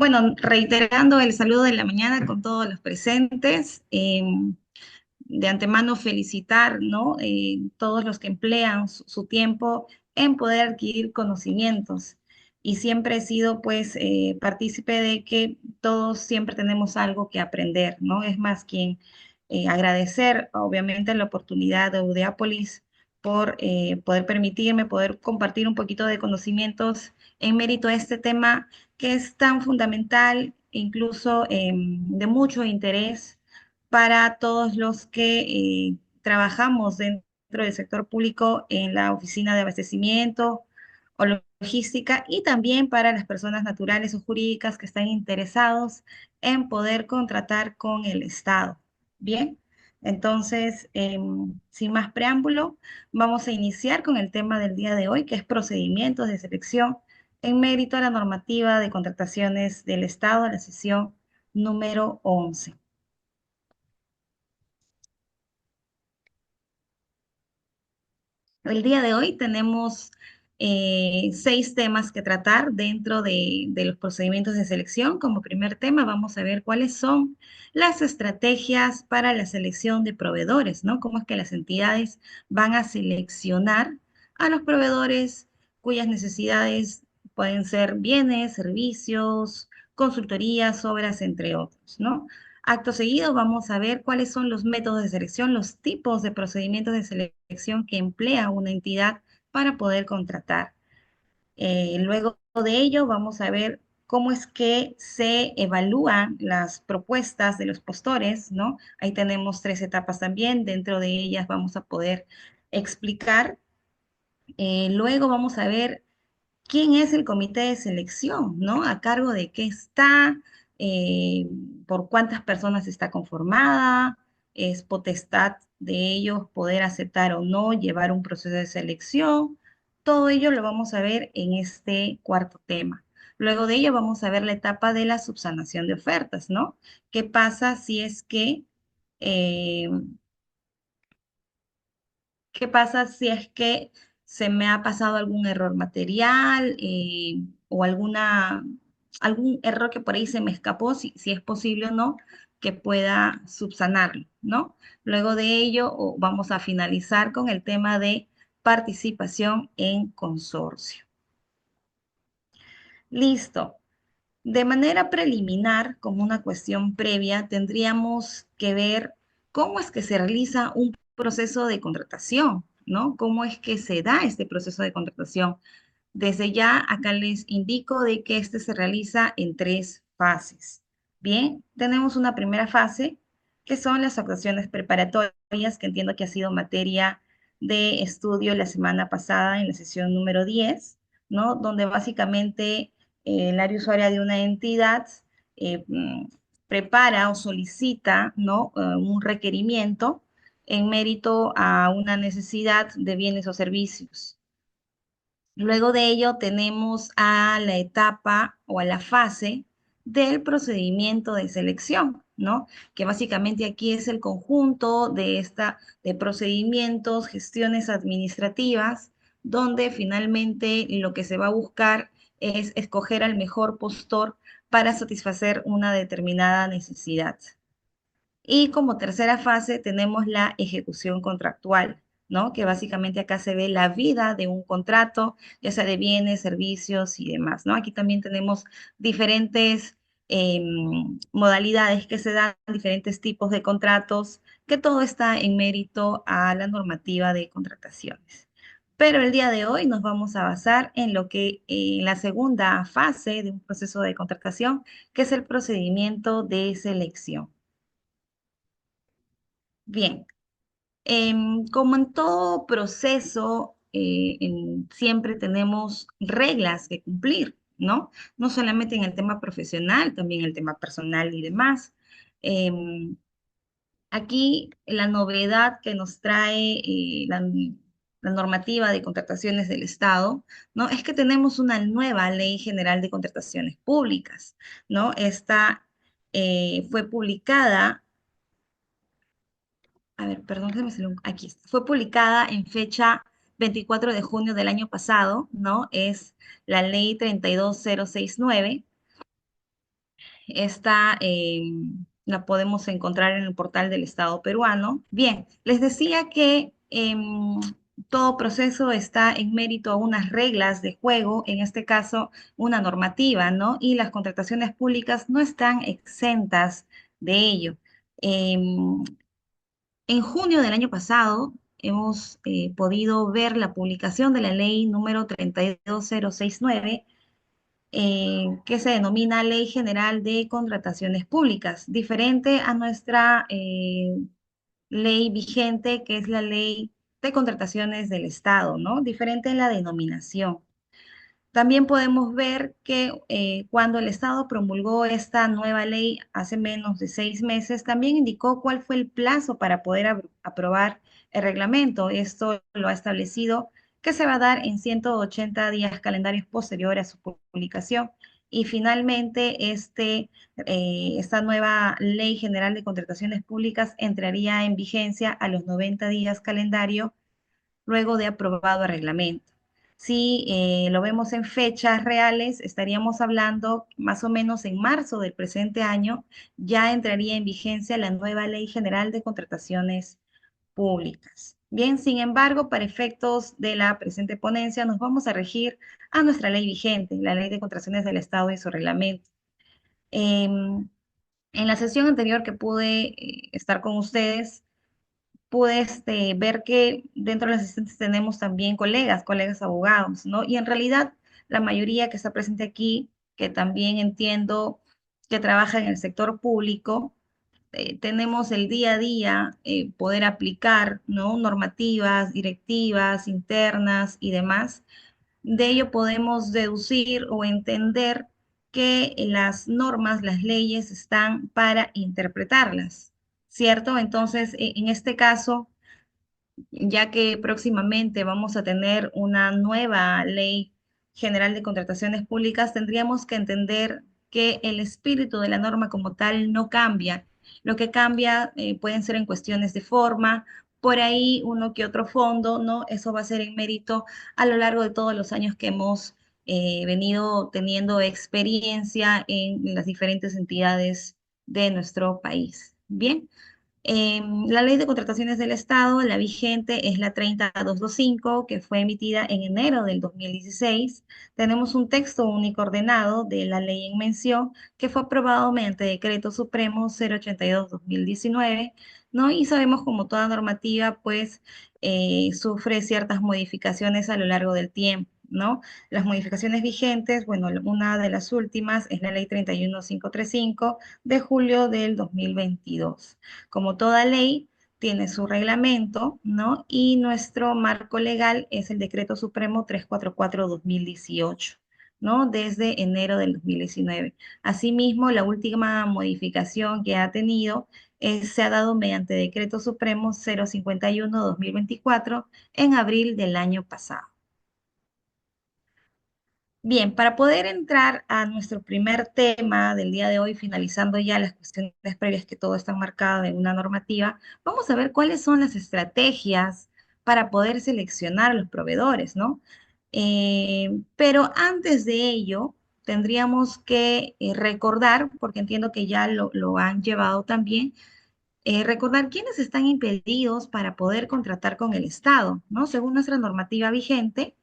Bueno, reiterando el saludo de la mañana con todos los presentes, de antemano felicitar, ¿no? Todos los que emplean su tiempo en poder adquirir conocimientos. Y siempre he sido, pues, partícipe de que todos siempre tenemos algo que aprender, ¿no? Es más, quien agradecer, obviamente, la oportunidad de Audiápolis por poder permitirme poder compartir un poquito de conocimientos en mérito a este tema que es tan fundamental, incluso de mucho interés para todos los que trabajamos dentro del sector público en la oficina de abastecimiento o logística y también para las personas naturales o jurídicas que están interesados en poder contratar con el Estado. Bien, entonces, sin más preámbulo, vamos a iniciar con el tema del día de hoy, que es procedimientos de selección en mérito a la normativa de contrataciones del Estado, la sesión número 11. El día de hoy tenemos seis temas que tratar dentro de los procedimientos de selección. Como primer tema, vamos a ver cuáles son las estrategias para la selección de proveedores, ¿no? Cómo es que las entidades van a seleccionar a los proveedores cuyas necesidades pueden ser bienes, servicios, consultorías, obras, entre otros, ¿no? Acto seguido, vamos a ver cuáles son los métodos de selección, los tipos de procedimientos de selección que emplea una entidad para poder contratar. Luego de ello, vamos a ver cómo es que se evalúan las propuestas de los postores, ¿no? Ahí tenemos tres etapas también. Dentro de ellas vamos a poder explicar. Luego vamos a ver quién es el comité de selección, ¿no? A cargo de qué está, eh, por cuántas personas está conformada, es potestad de ellos poder aceptar o no llevar un proceso de selección. Todo ello lo vamos a ver en este cuarto tema. Luego de ello vamos a ver la etapa de la subsanación de ofertas, ¿no? ¿Qué pasa si es que eh, ¿qué pasa si es que se me ha pasado algún error material o algún error que por ahí se me escapó, si es posible o no, que pueda subsanarlo, ¿no? Luego de ello, vamos a finalizar con el tema de participación en consorcio. Listo. De manera preliminar, como una cuestión previa, tendríamos que ver cómo es que se realiza un proceso de contratación, ¿no? ¿Cómo es que se da este proceso de contratación? Desde ya, acá les indico de que este se realiza en tres fases. Bien, tenemos una primera fase, que son las actuaciones preparatorias, que entiendo que ha sido materia de estudio la semana pasada en la sesión número 10, ¿no? Donde básicamente el área usuaria de una entidad eh, mm, prepara o solicita, ¿no? Un requerimiento en mérito a una necesidad de bienes o servicios. Luego de ello tenemos a la etapa o a la fase del procedimiento de selección, ¿no? Que básicamente aquí es el conjunto de procedimientos, gestiones administrativas, donde finalmente lo que se va a buscar es escoger al mejor postor para satisfacer una determinada necesidad. Y como tercera fase tenemos la ejecución contractual, ¿no? Que básicamente acá se ve la vida de un contrato, ya sea de bienes, servicios y demás, ¿no? Aquí también tenemos diferentes modalidades que se dan, diferentes tipos de contratos, que todo está en mérito a la normativa de contrataciones. Pero el día de hoy nos vamos a basar en lo que, en la segunda fase de un proceso de contratación, que es el procedimiento de selección. Bien, como en todo proceso, siempre tenemos reglas que cumplir, ¿no? No solamente en el tema profesional, también en el tema personal y demás. Em, Aquí la novedad que nos trae la normativa de contrataciones del Estado, ¿no? Es que tenemos una nueva Ley General de Contrataciones Públicas, ¿no? Esta fue publicada. A ver, perdón, aquí está. Fue publicada en fecha 24 de junio del año pasado, ¿no? Es la ley 32069 Esta la podemos encontrar en el portal del Estado peruano. Bien, les decía que todo proceso está en mérito a unas reglas de juego, en este caso una normativa, ¿no? Y las contrataciones públicas no están exentas de ello. Em, en junio del año pasado hemos podido ver la publicación de la ley número 32069, que se denomina Ley General de Contrataciones Públicas, diferente a nuestra ley vigente, que es la Ley de Contrataciones del Estado, ¿no? Diferente en la denominación. También podemos ver que cuando el Estado promulgó esta nueva ley hace menos de 6 meses, también indicó cuál fue el plazo para poder aprobar el reglamento. Esto lo ha establecido que se va a dar en 180 días calendarios posteriores a su publicación. Y finalmente, esta nueva Ley General de Contrataciones Públicas entraría en vigencia a los 90 días calendario luego de aprobado el reglamento. Si lo vemos en fechas reales, estaríamos hablando más o menos en marzo del presente año, ya entraría en vigencia la nueva Ley General de Contrataciones Públicas. Bien, sin embargo, para efectos de la presente ponencia, nos vamos a regir a nuestra ley vigente, la Ley de Contrataciones del Estado y su reglamento. En la sesión anterior que pude estar con ustedes, pude ver que dentro de los asistentes tenemos también colegas abogados, ¿no? Y en realidad la mayoría que está presente aquí, que también entiendo que trabaja en el sector público, tenemos el día a día poder aplicar, ¿no? Normativas, directivas, internas y demás. De ello podemos deducir o entender que las normas, las leyes están para interpretarlas, ¿cierto? Entonces, en este caso, ya que próximamente vamos a tener una nueva ley general de contrataciones públicas, tendríamos que entender que el espíritu de la norma como tal no cambia. Lo que cambia pueden ser en cuestiones de forma, por ahí uno que otro fondo, ¿no? Eso va a ser en mérito a lo largo de todos los años que hemos venido teniendo experiencia en las diferentes entidades de nuestro país. Bien. La ley de contrataciones del Estado, la vigente, es la 30225, que fue emitida en enero del 2016. Tenemos un texto único ordenado de la ley en mención, que fue aprobado mediante Decreto Supremo 082-2019, ¿no? Y sabemos como toda normativa, pues, sufre ciertas modificaciones a lo largo del tiempo, ¿no? Las modificaciones vigentes, bueno, una de las últimas es la ley 31535 de julio del 2022. Como toda ley, tiene su reglamento, ¿no? Y nuestro marco legal es el Decreto Supremo 344-2018, ¿no? Desde enero del 2019. Asimismo, la última modificación que ha tenido se ha dado mediante Decreto Supremo 051-2024 en abril del año pasado. Bien, para poder entrar a nuestro primer tema del día de hoy, finalizando ya las cuestiones previas que todo está marcado en una normativa, vamos a ver cuáles son las estrategias para poder seleccionar los proveedores, ¿no? Pero antes de ello, tendríamos que recordar, porque entiendo que ya lo han llevado también, recordar quiénes están impedidos para poder contratar con el Estado, ¿no? Según nuestra normativa vigente,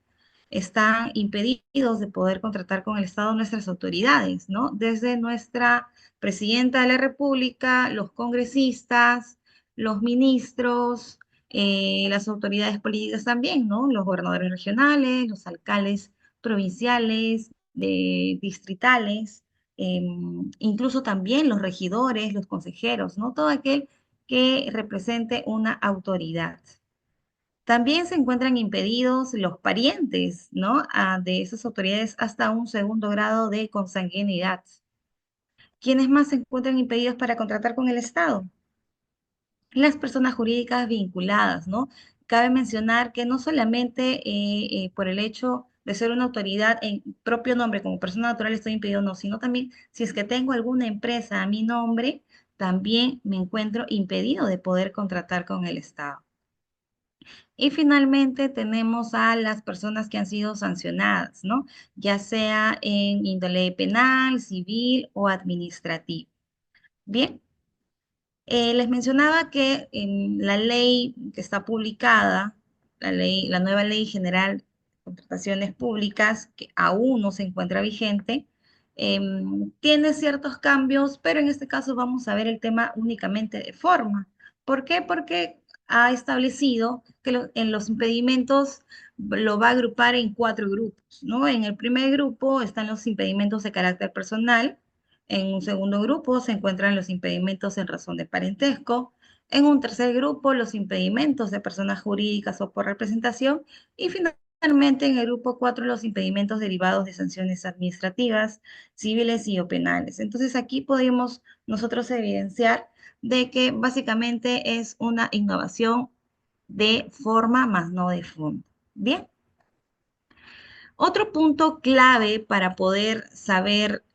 están impedidos de poder contratar con el Estado nuestras autoridades, ¿no? Desde nuestra presidenta de la República, los congresistas, los ministros, las autoridades políticas también, ¿no? Los gobernadores regionales, los alcaldes provinciales, distritales, incluso también los regidores, los consejeros, ¿no? Todo aquel que represente una autoridad. También se encuentran impedidos los parientes, ¿no? De esas autoridades hasta un segundo grado de consanguinidad. ¿Quiénes más se encuentran impedidos para contratar con el Estado? Las personas jurídicas vinculadas, ¿no? Cabe mencionar que no solamente por el hecho de ser una autoridad en propio nombre, como persona natural estoy impedido, no, sino también si es que tengo alguna empresa a mi nombre, también me encuentro impedido de poder contratar con el Estado. Y finalmente tenemos a las personas que han sido sancionadas, ¿no? Ya sea en índole penal, civil o administrativo. Bien, les mencionaba que en la ley que está publicada, la nueva Ley General de Contrataciones Públicas, que aún no se encuentra vigente, tiene ciertos cambios, pero en este caso vamos a ver el tema únicamente de forma. ¿Por qué? Porque ha establecido que en los impedimentos lo va a agrupar en cuatro grupos, ¿no? En el primer grupo están los impedimentos de carácter personal. En un segundo grupo se encuentran los impedimentos en razón de parentesco. En un tercer grupo, los impedimentos de personas jurídicas o por representación. Y finalmente, en el grupo 4 los impedimentos derivados de sanciones administrativas, civiles y o penales. Entonces, aquí podemos nosotros evidenciar de que básicamente es una innovación de forma más no de fondo. Bien. Otro punto clave para poder saber,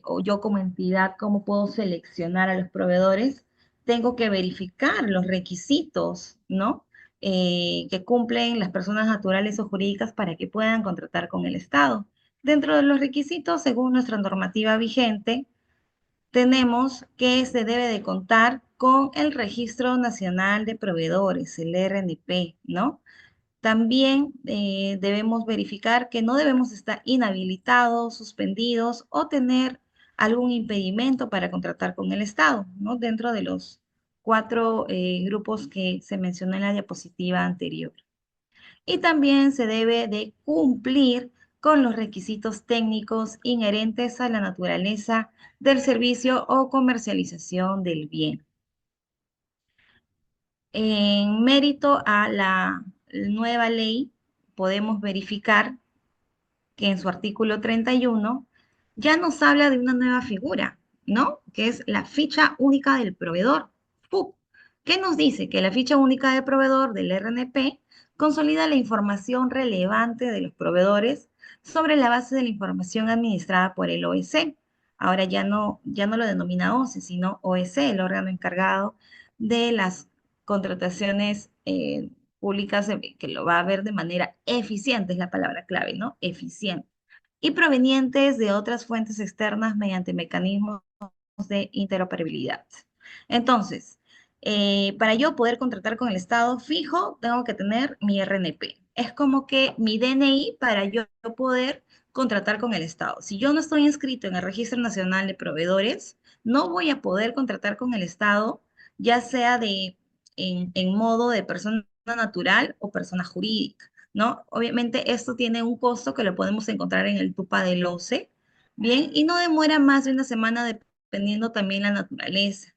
o yo como entidad, cómo puedo seleccionar a los proveedores, tengo que verificar los requisitos, ¿no? Que cumplen las personas naturales o jurídicas para que puedan contratar con el Estado. Dentro de los requisitos, según nuestra normativa vigente, tenemos que se debe de contar con el Registro Nacional de Proveedores, el RNP, ¿no? También debemos verificar que no debemos estar inhabilitados, suspendidos o tener algún impedimento para contratar con el Estado, ¿no? Dentro de los cuatro grupos que se mencionó en la diapositiva anterior. Y también se debe de cumplir con los requisitos técnicos inherentes a la naturaleza del servicio o comercialización del bien. En mérito a la nueva ley, podemos verificar que en su artículo 31 ya nos habla de una nueva figura, ¿no? Que es la ficha única del proveedor, FUP. ¿Qué nos dice? Que la ficha única del proveedor del RNP consolida la información relevante de los proveedores sobre la base de la información administrada por el OEC. Ahora ya no lo denomina OCE, sino OEC, el órgano encargado de las contrataciones públicas, que lo va a ver de manera eficiente, es la palabra clave, ¿no? Eficiente. Y provenientes de otras fuentes externas mediante mecanismos de interoperabilidad. Entonces, para yo poder contratar con el Estado fijo, tengo que tener mi RNP. Es como que mi DNI para yo poder contratar con el Estado. Si yo no estoy inscrito en el Registro Nacional de Proveedores, no voy a poder contratar con el Estado, ya sea en modo de persona natural o persona jurídica, ¿no? Obviamente esto tiene un costo que lo podemos encontrar en el TUPA del OCE, bien, y no demora más de una semana dependiendo también la naturaleza.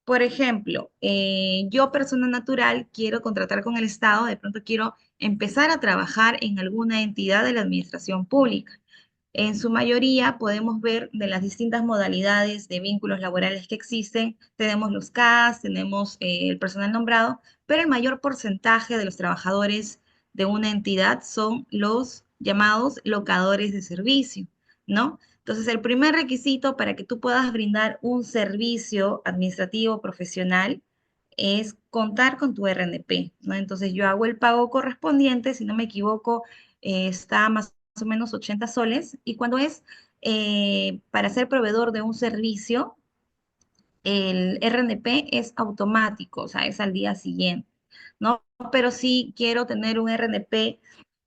Por ejemplo, yo persona natural quiero contratar con el Estado, de pronto quiero empezar a trabajar en alguna entidad de la administración pública. En su mayoría podemos ver de las distintas modalidades de vínculos laborales que existen. Tenemos los CAS, tenemos el personal nombrado, pero el mayor porcentaje de los trabajadores de una entidad son los llamados locadores de servicio, ¿no? Entonces, el primer requisito para que tú puedas brindar un servicio administrativo profesional es contar con tu RNP, ¿no? Entonces, yo hago el pago correspondiente, si no me equivoco, está más o menos 80 soles, y cuando es para ser proveedor de un servicio, el RNP es automático, o sea, es al día siguiente, ¿no? Pero si quiero tener un RNP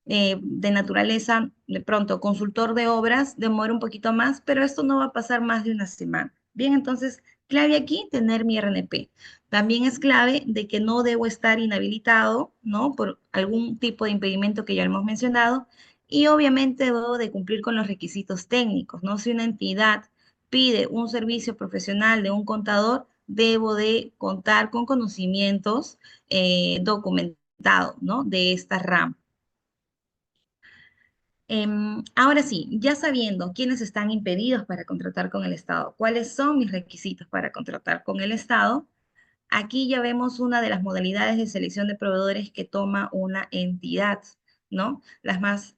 de naturaleza, de pronto, consultor de obras, demora un poquito más, pero esto no va a pasar más de una semana. Bien, entonces, clave aquí, tener mi RNP. También es clave de que no debo estar inhabilitado, ¿no? Por algún tipo de impedimento que ya hemos mencionado. Y obviamente debo de cumplir con los requisitos técnicos, ¿no? Si una entidad pide un servicio profesional de un contador, debo de contar con conocimientos documentados, ¿no? De esta rama. Ahora sí, ya sabiendo quiénes están impedidos para contratar con el Estado, cuáles son mis requisitos para contratar con el Estado, aquí ya vemos una de las modalidades de selección de proveedores que toma una entidad, ¿no? Las más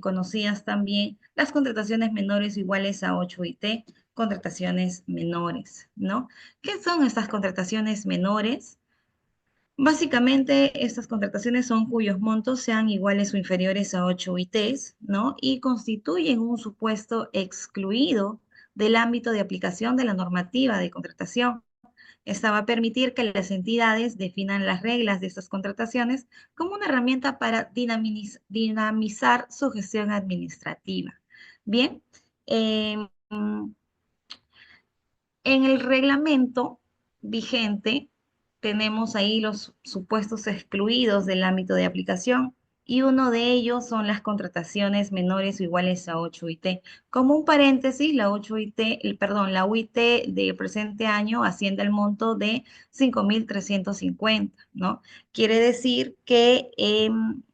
conocidas también, las contrataciones menores iguales a 8IT, contrataciones menores, ¿no? ¿Qué son estas contrataciones menores? Básicamente, estas contrataciones son cuyos montos sean iguales o inferiores a 8 UITs, ¿no? Y constituyen un supuesto excluido del ámbito de aplicación de la normativa de contratación. Esta va a permitir que las entidades definan las reglas de estas contrataciones como una herramienta para dinamizar su gestión administrativa. Bien, em, en el reglamento vigente tenemos ahí los supuestos excluidos del ámbito de aplicación y uno de ellos son las contrataciones menores o iguales a 8 UIT. Como un paréntesis, la 8 UIT, perdón, la UIT de presente año asciende al monto de 5.350, ¿no? Quiere decir que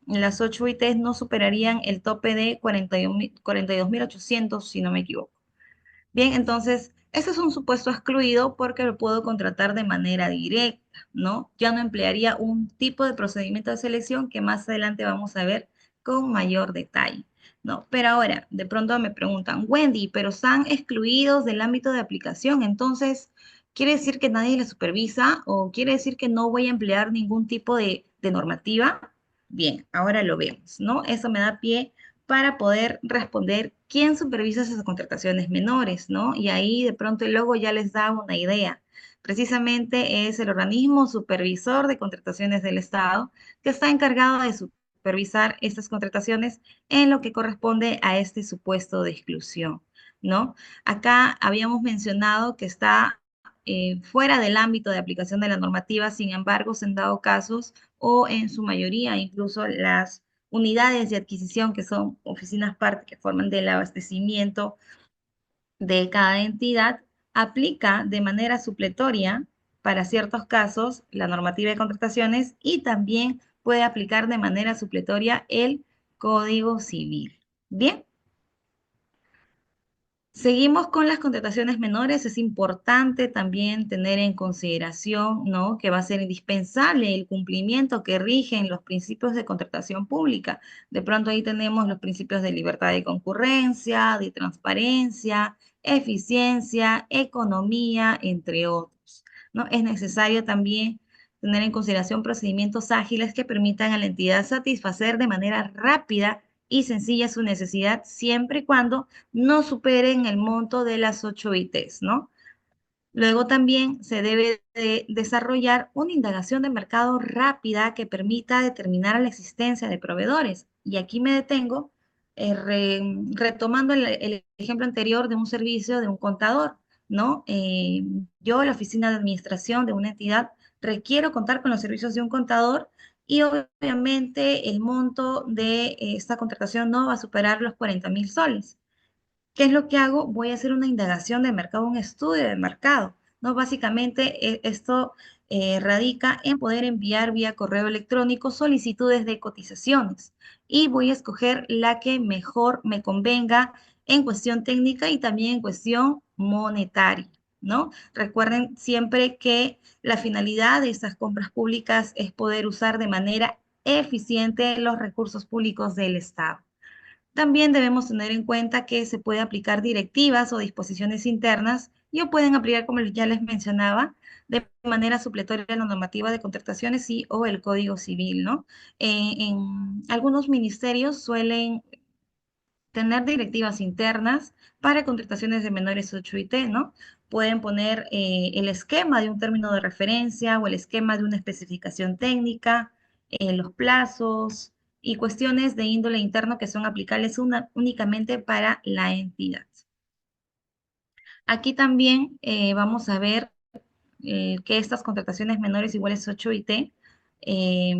las 8 UIT no superarían el tope de 42.800, si no me equivoco. Bien, entonces, ese es un supuesto excluido porque lo puedo contratar de manera directa, ¿no? Ya no emplearía un tipo de procedimiento de selección que más adelante vamos a ver con mayor detalle, ¿no? Pero ahora, de pronto me preguntan, Wendy, pero están excluidos del ámbito de aplicación, entonces, ¿quiere decir que nadie les supervisa o quiere decir que no voy a emplear ningún tipo de normativa? Bien, ahora lo vemos, ¿no? Eso me da pie para poder responder quién supervisa esas contrataciones menores, ¿no? Y ahí de pronto el logo ya les da una idea. Precisamente es el organismo supervisor de contrataciones del Estado que está encargado de supervisar estas contrataciones en lo que corresponde a este supuesto de exclusión, ¿no? Acá habíamos mencionado que está fuera del ámbito de aplicación de la normativa, sin embargo, se han dado casos o en su mayoría incluso las unidades de adquisición, que son oficinas parte que forman del abastecimiento de cada entidad, aplica de manera supletoria para ciertos casos la normativa de contrataciones y también puede aplicar de manera supletoria el Código Civil. Bien. Seguimos con las contrataciones menores. Es importante también tener en consideración, ¿no?, que va a ser indispensable el cumplimiento que rigen los principios de contratación pública. De pronto ahí tenemos los principios de libertad de concurrencia, de transparencia, eficiencia, economía, entre otros, ¿no? Es necesario también tener en consideración procedimientos ágiles que permitan a la entidad satisfacer de manera rápida y sencilla su necesidad, siempre y cuando no superen el monto de las 8 ITs, ¿no? Luego también se debe de desarrollar una indagación de mercado rápida que permita determinar la existencia de proveedores. Y aquí me detengo retomando el ejemplo anterior de un servicio de un contador, ¿no? Yo, la oficina de administración de una entidad, requiero contar con los servicios de un contador y obviamente el monto de esta contratación no va a superar los 40.000 soles. ¿Qué es lo que hago? Voy a hacer una indagación de mercado, un estudio de mercado, ¿no? Básicamente, esto radica en poder enviar vía correo electrónico solicitudes de cotizaciones y voy a escoger la que mejor me convenga en cuestión técnica y también en cuestión monetaria, ¿no? Recuerden siempre que la finalidad de estas compras públicas es poder usar de manera eficiente los recursos públicos del Estado. También debemos tener en cuenta que se puede aplicar directivas o disposiciones internas y o pueden aplicar, como ya les mencionaba, de manera supletoria la normativa de contrataciones y o el Código Civil, ¿no? En algunos ministerios suelen tener directivas internas para contrataciones de menores 8 IT, ¿no? Pueden poner el esquema de un término de referencia o el esquema de una especificación técnica, los plazos y cuestiones de índole interno que son aplicables únicamente para la entidad. Aquí también vamos a ver que estas contrataciones menores iguales a 8 IT, eh,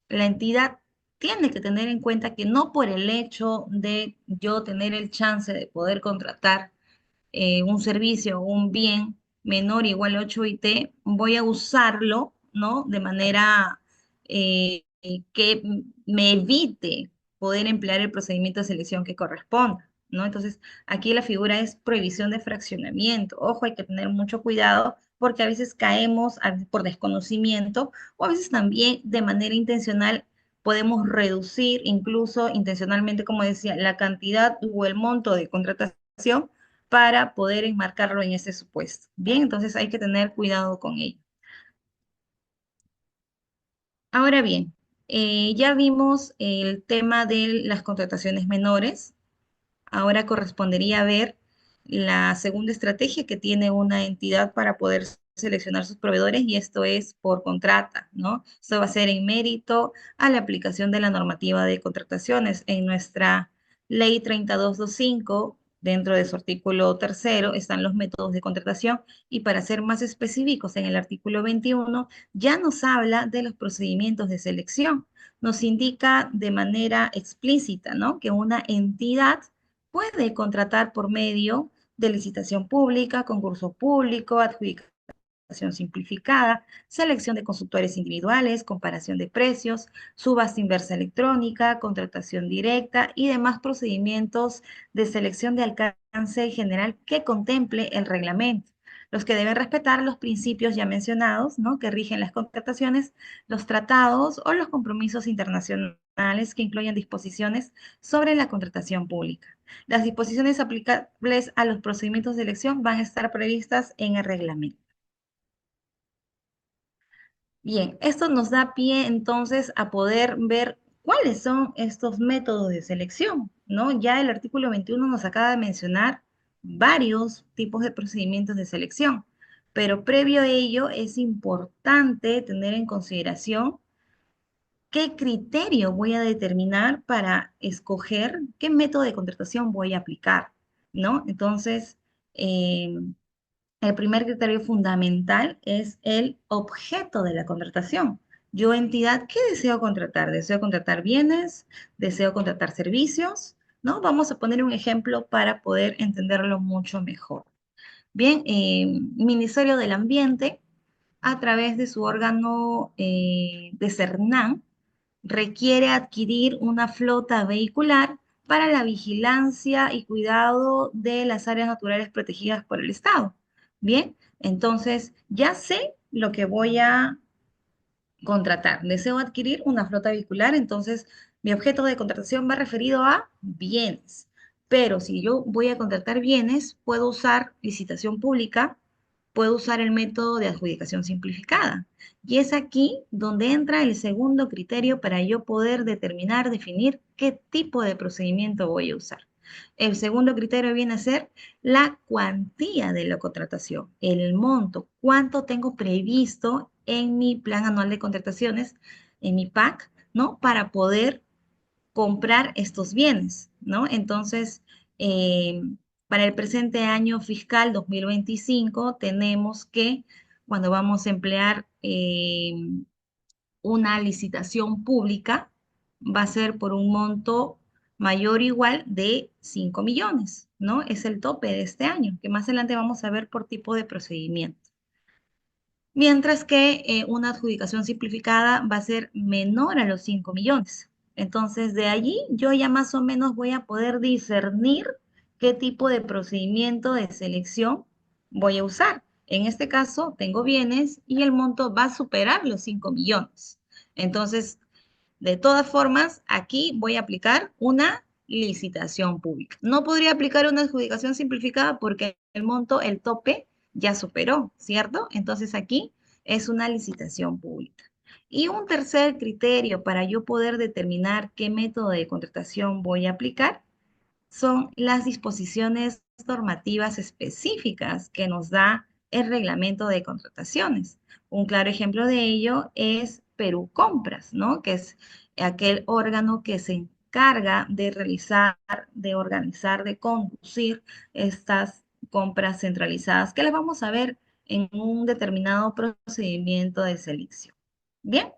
la entidad tiene que tener en cuenta que no por el hecho de yo tener el chance de poder contratar un servicio o un bien menor o igual a 8 IT, voy a usarlo, ¿no? De manera que me evite poder emplear el procedimiento de selección que corresponda, ¿no? Entonces, aquí la figura es prohibición de fraccionamiento. Ojo, hay que tener mucho cuidado porque a veces caemos por desconocimiento o a veces también de manera intencional podemos reducir incluso intencionalmente, como decía, la cantidad o el monto de contratación para poder enmarcarlo en ese supuesto. Bien, entonces hay que tener cuidado con ello. Ahora bien, ya vimos el tema de las contrataciones menores. Ahora correspondería ver la segunda estrategia que tiene una entidad para poder seleccionar sus proveedores y esto es por contrata, ¿no? Esto va a ser en mérito a la aplicación de la normativa de contrataciones. En nuestra ley 3225, dentro de su artículo tercero, están los métodos de contratación y para ser más específicos, en el artículo 21 ya nos habla de los procedimientos de selección. Nos indica de manera explícita, ¿no? Que una entidad puede contratar por medio de licitación pública, concurso público, adjudicación simplificada, selección de consultores individuales, comparación de precios, subasta inversa electrónica, contratación directa y demás procedimientos de selección de alcance general que contemple el reglamento. Los que deben respetar los principios ya mencionados, ¿no? Que rigen las contrataciones, los tratados o los compromisos internacionales que incluyan disposiciones sobre la contratación pública. Las disposiciones aplicables a los procedimientos de elección van a estar previstas en el reglamento. Bien, esto nos da pie entonces a poder ver cuáles son estos métodos de selección, ¿no? Ya el artículo 21 nos acaba de mencionar varios tipos de procedimientos de selección, pero previo a ello es importante tener en consideración qué criterio voy a determinar para escoger qué método de contratación voy a aplicar, ¿no? Entonces, el primer criterio fundamental es el objeto de la contratación. Yo, entidad, ¿qué deseo contratar? ¿Deseo contratar bienes? ¿Deseo contratar servicios? ¿No? Vamos a poner un ejemplo para poder entenderlo mucho mejor. Bien, Ministerio del Ambiente, a través de su órgano de CERNAN, requiere adquirir una flota vehicular para la vigilancia y cuidado de las áreas naturales protegidas por el Estado. Bien, entonces ya sé lo que voy a contratar. Deseo adquirir una flota vehicular, entonces mi objeto de contratación va referido a bienes. Pero si yo voy a contratar bienes, puedo usar licitación pública, puedo usar el método de adjudicación simplificada. Y es aquí donde entra el segundo criterio para yo poder determinar, definir qué tipo de procedimiento voy a usar. El segundo criterio viene a ser la cuantía de la contratación, el monto, cuánto tengo previsto en mi plan anual de contrataciones, en mi PAC, ¿no? Para poder comprar estos bienes, ¿no? Entonces, eh, para el presente año fiscal 2025, tenemos que, cuando vamos a emplear una licitación pública, va a ser por un monto mayor o igual de 5 millones, ¿no? Es el tope de este año, que más adelante vamos a ver por tipo de procedimiento. Mientras que una adjudicación simplificada va a ser menor a los 5 millones. Entonces, de allí yo ya más o menos voy a poder discernir qué tipo de procedimiento de selección voy a usar. En este caso, tengo bienes y el monto va a superar los 5 millones. Entonces, de todas formas, aquí voy a aplicar una licitación pública. No podría aplicar una adjudicación simplificada porque el monto, el tope, ya superó, ¿cierto? Entonces aquí es una licitación pública. Y un tercer criterio para yo poder determinar qué método de contratación voy a aplicar son las disposiciones normativas específicas que nos da el reglamento de contrataciones. Un claro ejemplo de ello es Perú Compras, ¿no? Que es aquel órgano que se encarga de realizar, de organizar, de conducir estas compras centralizadas, que las vamos a ver en un determinado procedimiento de selección. Bien.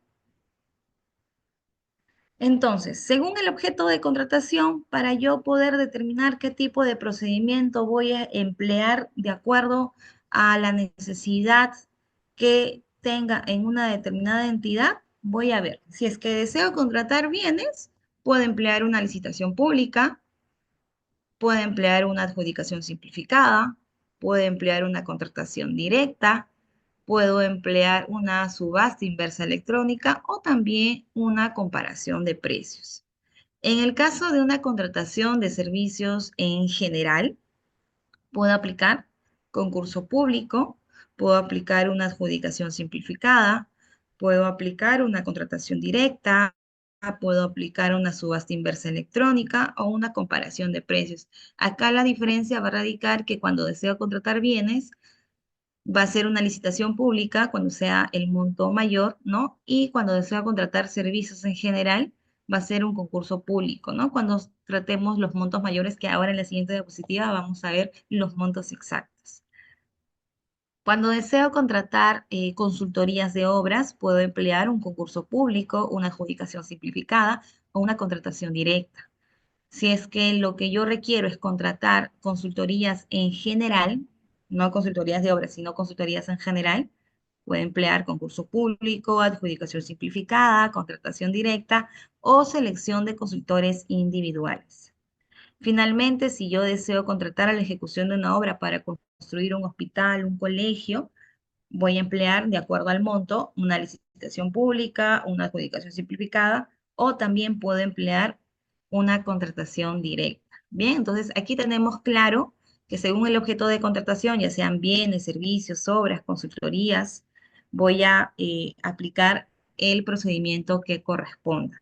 Entonces, según el objeto de contratación, para yo poder determinar qué tipo de procedimiento voy a emplear de acuerdo a la necesidad que tenga en una determinada entidad, voy a ver si es que deseo contratar bienes, puedo emplear una licitación pública, puedo emplear una adjudicación simplificada, puedo emplear una contratación directa, puedo emplear una subasta inversa electrónica o también una comparación de precios. En el caso de una contratación de servicios en general, puedo aplicar concurso público, puedo aplicar una adjudicación simplificada, Puedo aplicar una contratación directa, puedo aplicar una subasta inversa electrónica o una comparación de precios. Acá la diferencia va a radicar que cuando deseo contratar bienes, va a ser una licitación pública cuando sea el monto mayor, ¿no? Y cuando deseo contratar servicios en general, va a ser un concurso público, ¿no? Cuando tratemos los montos mayores, que ahora en la siguiente diapositiva vamos a ver los montos exactos. Cuando deseo contratar consultorías de obras, puedo emplear un concurso público, una adjudicación simplificada o una contratación directa. Si es que lo que yo requiero es contratar consultorías en general, no consultorías de obras, sino consultorías en general, puede emplear concurso público, adjudicación simplificada, contratación directa o selección de consultores individuales. Finalmente, si yo deseo contratar a la ejecución de una obra para construir un hospital, un colegio, voy a emplear, de acuerdo al monto, una licitación pública, una adjudicación simplificada o también puedo emplear una contratación directa. Bien, entonces aquí tenemos claro que según el objeto de contratación, ya sean bienes, servicios, obras, consultorías, voy a aplicar el procedimiento que corresponda.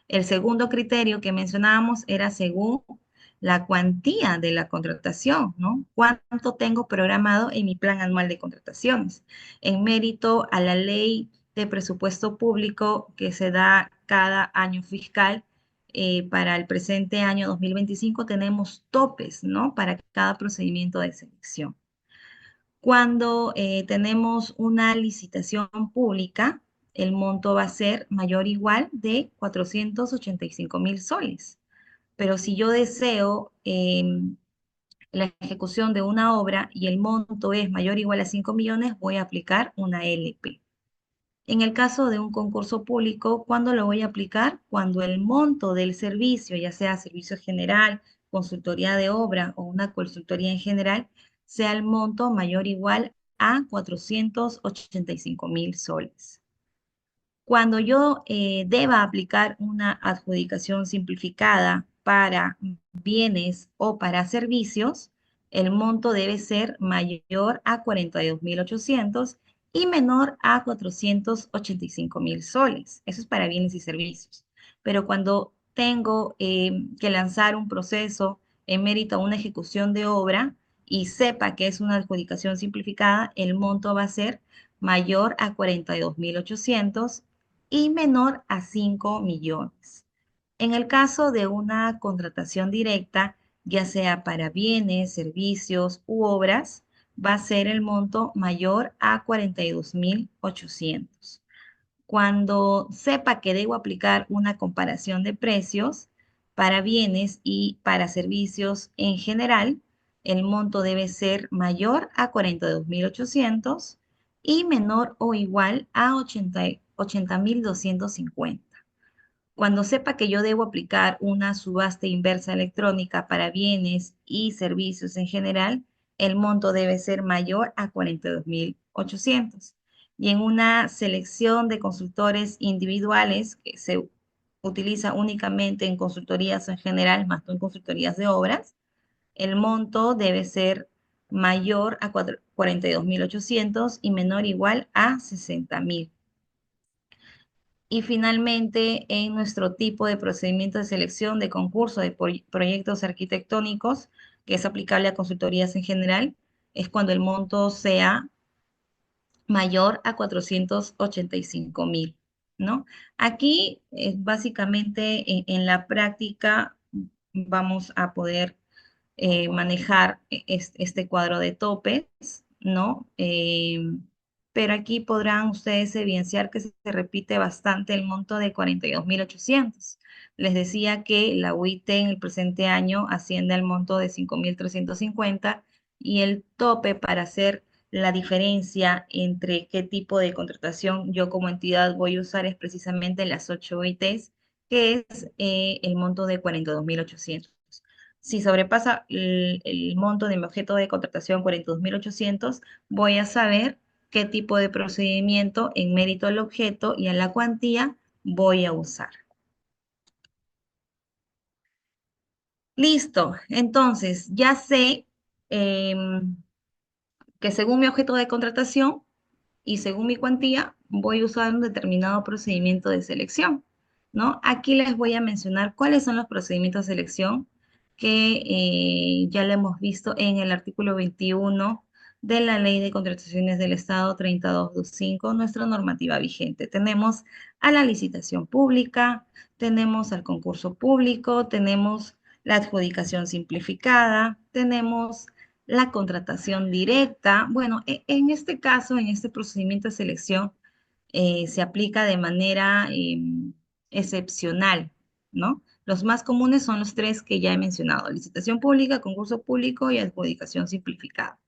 El segundo criterio que mencionábamos era según la cuantía de la contratación, ¿no? ¿Cuánto tengo programado en mi plan anual de contrataciones? En mérito a la ley de presupuesto público que se da cada año fiscal, para el presente año 2025 tenemos topes, ¿no? Para cada procedimiento de selección. Cuando tenemos una licitación pública, el monto va a ser mayor o igual de 485.000 soles. Pero si yo deseo la ejecución de una obra y el monto es mayor o igual a 5 millones, voy a aplicar una LP. En el caso de un concurso público, ¿cuándo lo voy a aplicar? Cuando el monto del servicio, ya sea servicio general, consultoría de obra o una consultoría en general, sea el monto mayor o igual a 485.000 soles. Cuando yo deba aplicar una adjudicación simplificada para bienes o para servicios, el monto debe ser mayor a 42.800 y menor a 485.000 soles. Eso es para bienes y servicios. Pero cuando tengo que lanzar un proceso en mérito a una ejecución de obra y sepa que es una adjudicación simplificada, el monto va a ser mayor a 42.800 y menor a 5 millones. En el caso de una contratación directa, ya sea para bienes, servicios u obras, va a ser el monto mayor a 42.800. Cuando sepa que debo aplicar una comparación de precios para bienes y para servicios en general, el monto debe ser mayor a 42.800 y menor o igual a 80.250. Cuando sepa que yo debo aplicar una subasta inversa electrónica para bienes y servicios en general, el monto debe ser mayor a 42.800. Y en una selección de consultores individuales que se utiliza únicamente en consultorías en general, más no en consultorías de obras, el monto debe ser mayor a 42.800 y menor o igual a 60.000. Y finalmente, en nuestro tipo de procedimiento de selección de concurso de proyectos arquitectónicos, que es aplicable a consultorías en general, es cuando el monto sea mayor a 485.000, ¿no? Aquí, básicamente, en la práctica vamos a poder manejar este cuadro de topes, ¿no? Pero aquí podrán ustedes evidenciar que se repite bastante el monto de 42.800. Les decía que la UIT en el presente año asciende al monto de 5.350 y el tope para hacer la diferencia entre qué tipo de contratación yo como entidad voy a usar es precisamente las 8 UITs, que es el monto de 42.800. Si sobrepasa el monto de mi objeto de contratación 42.800, voy a saber qué tipo de procedimiento en mérito al objeto y a la cuantía voy a usar. Listo, entonces ya sé que según mi objeto de contratación y según mi cuantía, voy a usar un determinado procedimiento de selección, ¿no? Aquí les voy a mencionar cuáles son los procedimientos de selección que ya lo hemos visto en el artículo 21 de la Ley de Contrataciones del Estado 3225, nuestra normativa vigente. Tenemos a la licitación pública, tenemos al concurso público, tenemos la adjudicación simplificada, tenemos la contratación directa. Bueno, en este caso, en este procedimiento de selección, se aplica de manera excepcional, ¿no? Los más comunes son los tres que ya he mencionado: licitación pública, concurso público y adjudicación simplificada.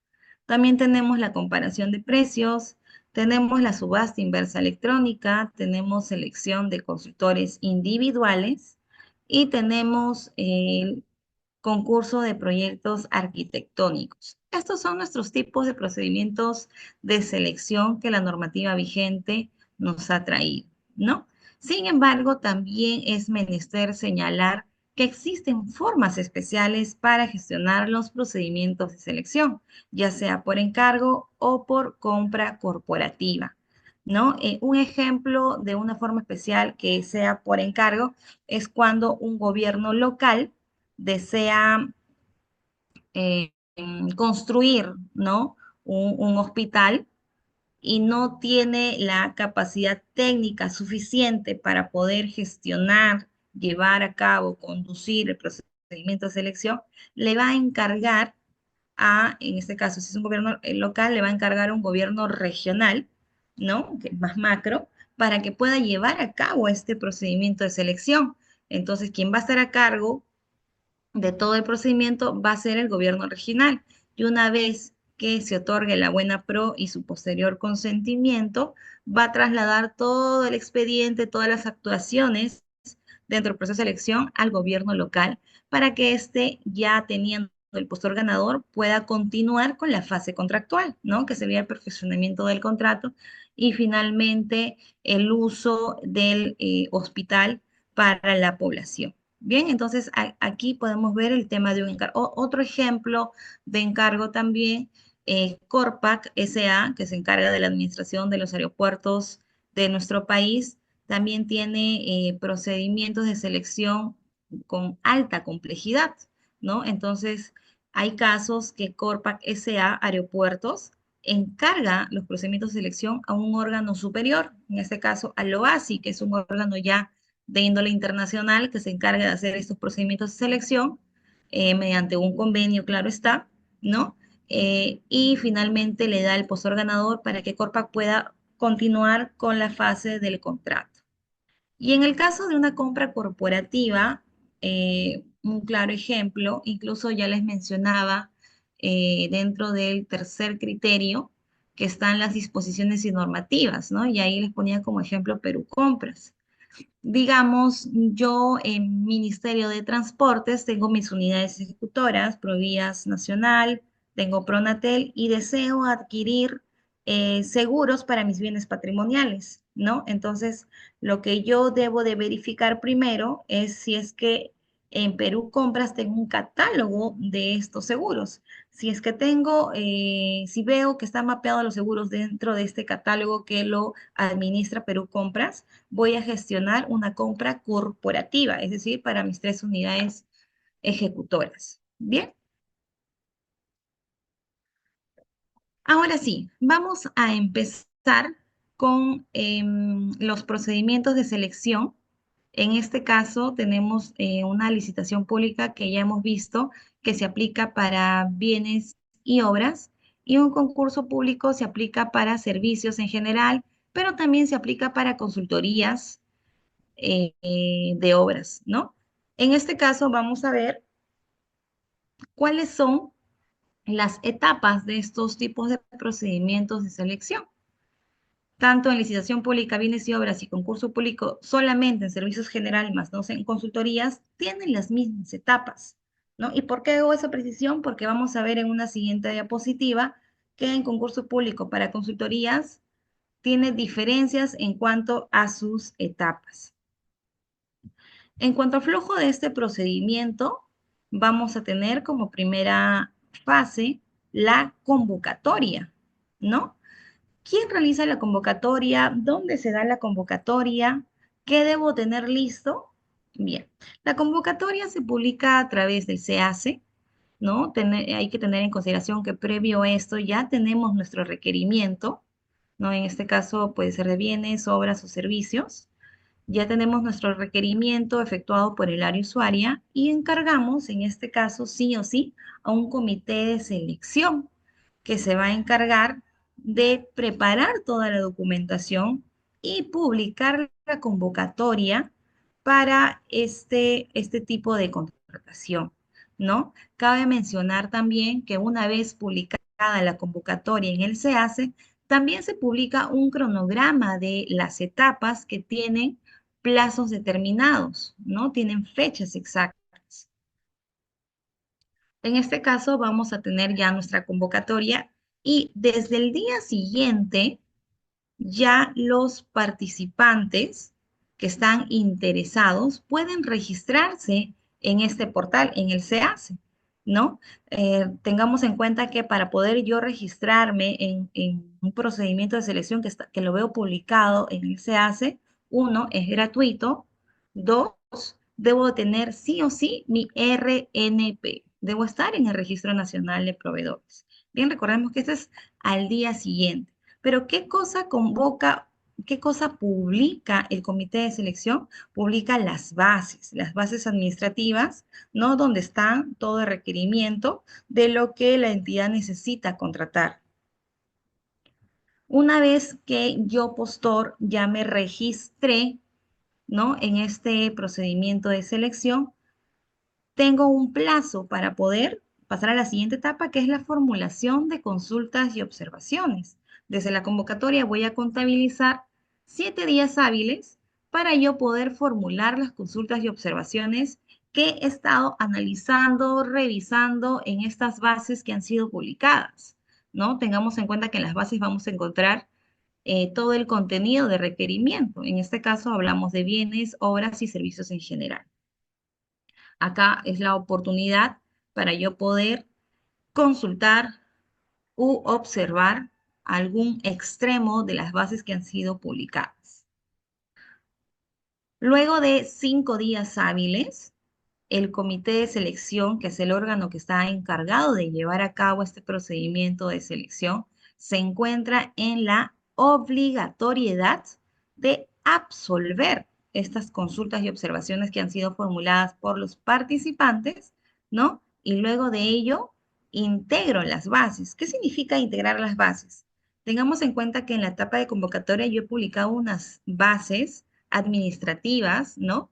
También tenemos la comparación de precios, tenemos la subasta inversa electrónica, tenemos selección de consultores individuales y tenemos el concurso de proyectos arquitectónicos. Estos son nuestros tipos de procedimientos de selección que la normativa vigente nos ha traído, ¿no? Sin embargo, también es menester señalar que existen formas especiales para gestionar los procedimientos de selección, ya sea por encargo o por compra corporativa, ¿no? Un ejemplo de una forma especial que sea por encargo es cuando un gobierno local desea construir, ¿no? Un hospital y no tiene la capacidad técnica suficiente para poder gestionar, llevar a cabo, conducir el procedimiento de selección, le va a encargar en este caso, si es un gobierno local, le va a encargar a un gobierno regional, ¿no? Que es más macro, para que pueda llevar a cabo este procedimiento de selección. Entonces, quien va a estar a cargo de todo el procedimiento va a ser el gobierno regional. Y una vez que se otorgue la buena pro y su posterior consentimiento, va a trasladar todo el expediente, todas las actuaciones dentro del proceso de selección al gobierno local para que éste, ya teniendo el postor ganador, pueda continuar con la fase contractual, ¿no? Que sería el perfeccionamiento del contrato y finalmente el uso del hospital para la población. Bien, entonces aquí podemos ver el tema de un encargo. Otro ejemplo de encargo también, Corpac S.A., que se encarga de la administración de los aeropuertos de nuestro país, también tiene procedimientos de selección con alta complejidad, ¿no? Entonces, hay casos que Corpac S.A. Aeropuertos encarga los procedimientos de selección a un órgano superior, en este caso al OASI, que es un órgano ya de índole internacional que se encarga de hacer estos procedimientos de selección mediante un convenio, claro está, ¿no? Y finalmente le da el postor ganador para que Corpac pueda continuar con la fase del contrato. Y en el caso de una compra corporativa, un claro ejemplo, incluso ya les mencionaba dentro del tercer criterio que están las disposiciones y normativas, ¿no? Y ahí les ponía como ejemplo Perú Compras. Digamos, yo en Ministerio de Transportes tengo mis unidades ejecutoras, Provías Nacional, tengo Pronatel y deseo adquirir seguros para mis bienes patrimoniales, ¿no? Entonces, lo que yo debo de verificar primero es si es que en Perú Compras tengo un catálogo de estos seguros. Si es que tengo, si veo que están mapeados los seguros dentro de este catálogo que lo administra Perú Compras, voy a gestionar una compra corporativa, es decir, para mis tres unidades ejecutoras. Bien, ahora sí, vamos a empezar con los procedimientos de selección. En este caso, tenemos una licitación pública que ya hemos visto que se aplica para bienes y obras, y un concurso público se aplica para servicios en general, pero también se aplica para consultorías de obras, ¿no? En este caso vamos a ver cuáles son las etapas de estos tipos de procedimientos de selección. Tanto en licitación pública, bienes y obras y concurso público solamente en servicios generales, más no en consultorías, tienen las mismas etapas, ¿no? ¿Y por qué hago esa precisión? Porque vamos a ver en una siguiente diapositiva que en concurso público para consultorías tiene diferencias en cuanto a sus etapas. En cuanto al flujo de este procedimiento, vamos a tener como primera fase la convocatoria, ¿no? ¿Quién realiza la convocatoria? ¿Dónde se da la convocatoria? ¿Qué debo tener listo? Bien, la convocatoria se publica a través del CAC, ¿no? Hay que tener en consideración que previo a esto ya tenemos nuestro requerimiento, ¿no? En este caso puede ser de bienes, obras o servicios. Ya tenemos nuestro requerimiento efectuado por el área usuaria y encargamos, en este caso, sí o sí, a un comité de selección que se va a encargar de preparar toda la documentación y publicar la convocatoria para este tipo de contratación, ¿no? Cabe mencionar también que una vez publicada la convocatoria en el SEACE, también se publica un cronograma de las etapas que tienen plazos determinados, ¿no? Tienen fechas exactas. En este caso vamos a tener ya nuestra convocatoria y desde el día siguiente ya los participantes que están interesados pueden registrarse en este portal, en el SEACE, ¿no? Tengamos en cuenta que para poder yo registrarme en un procedimiento de selección que lo veo publicado en el SEACE, uno, es gratuito, dos, debo tener sí o sí mi RNP, debo estar en el Registro Nacional de Proveedores. Bien, recordemos que este es al día siguiente. Pero ¿qué cosa convoca, qué cosa publica el comité de selección? Publica las bases administrativas, ¿no? Donde está todo el requerimiento de lo que la entidad necesita contratar. Una vez que yo, postor, ya me registré, ¿no? En este procedimiento de selección, tengo un plazo para poder pasar a la siguiente etapa, que es la formulación de consultas y observaciones. Desde la convocatoria voy a contabilizar 7 días hábiles para yo poder formular las consultas y observaciones que he estado analizando, revisando en estas bases que han sido publicadas, ¿no? Tengamos en cuenta que en las bases vamos a encontrar todo el contenido de requerimiento. En este caso hablamos de bienes, obras y servicios en general. Acá es la oportunidad para yo poder consultar u observar algún extremo de las bases que han sido publicadas. Luego de 5 días hábiles, el comité de selección, que es el órgano que está encargado de llevar a cabo este procedimiento de selección, se encuentra en la obligatoriedad de absolver estas consultas y observaciones que han sido formuladas por los participantes, ¿no? Y luego de ello, integro las bases. ¿Qué significa integrar las bases? Tengamos en cuenta que en la etapa de convocatoria yo he publicado unas bases administrativas, ¿no?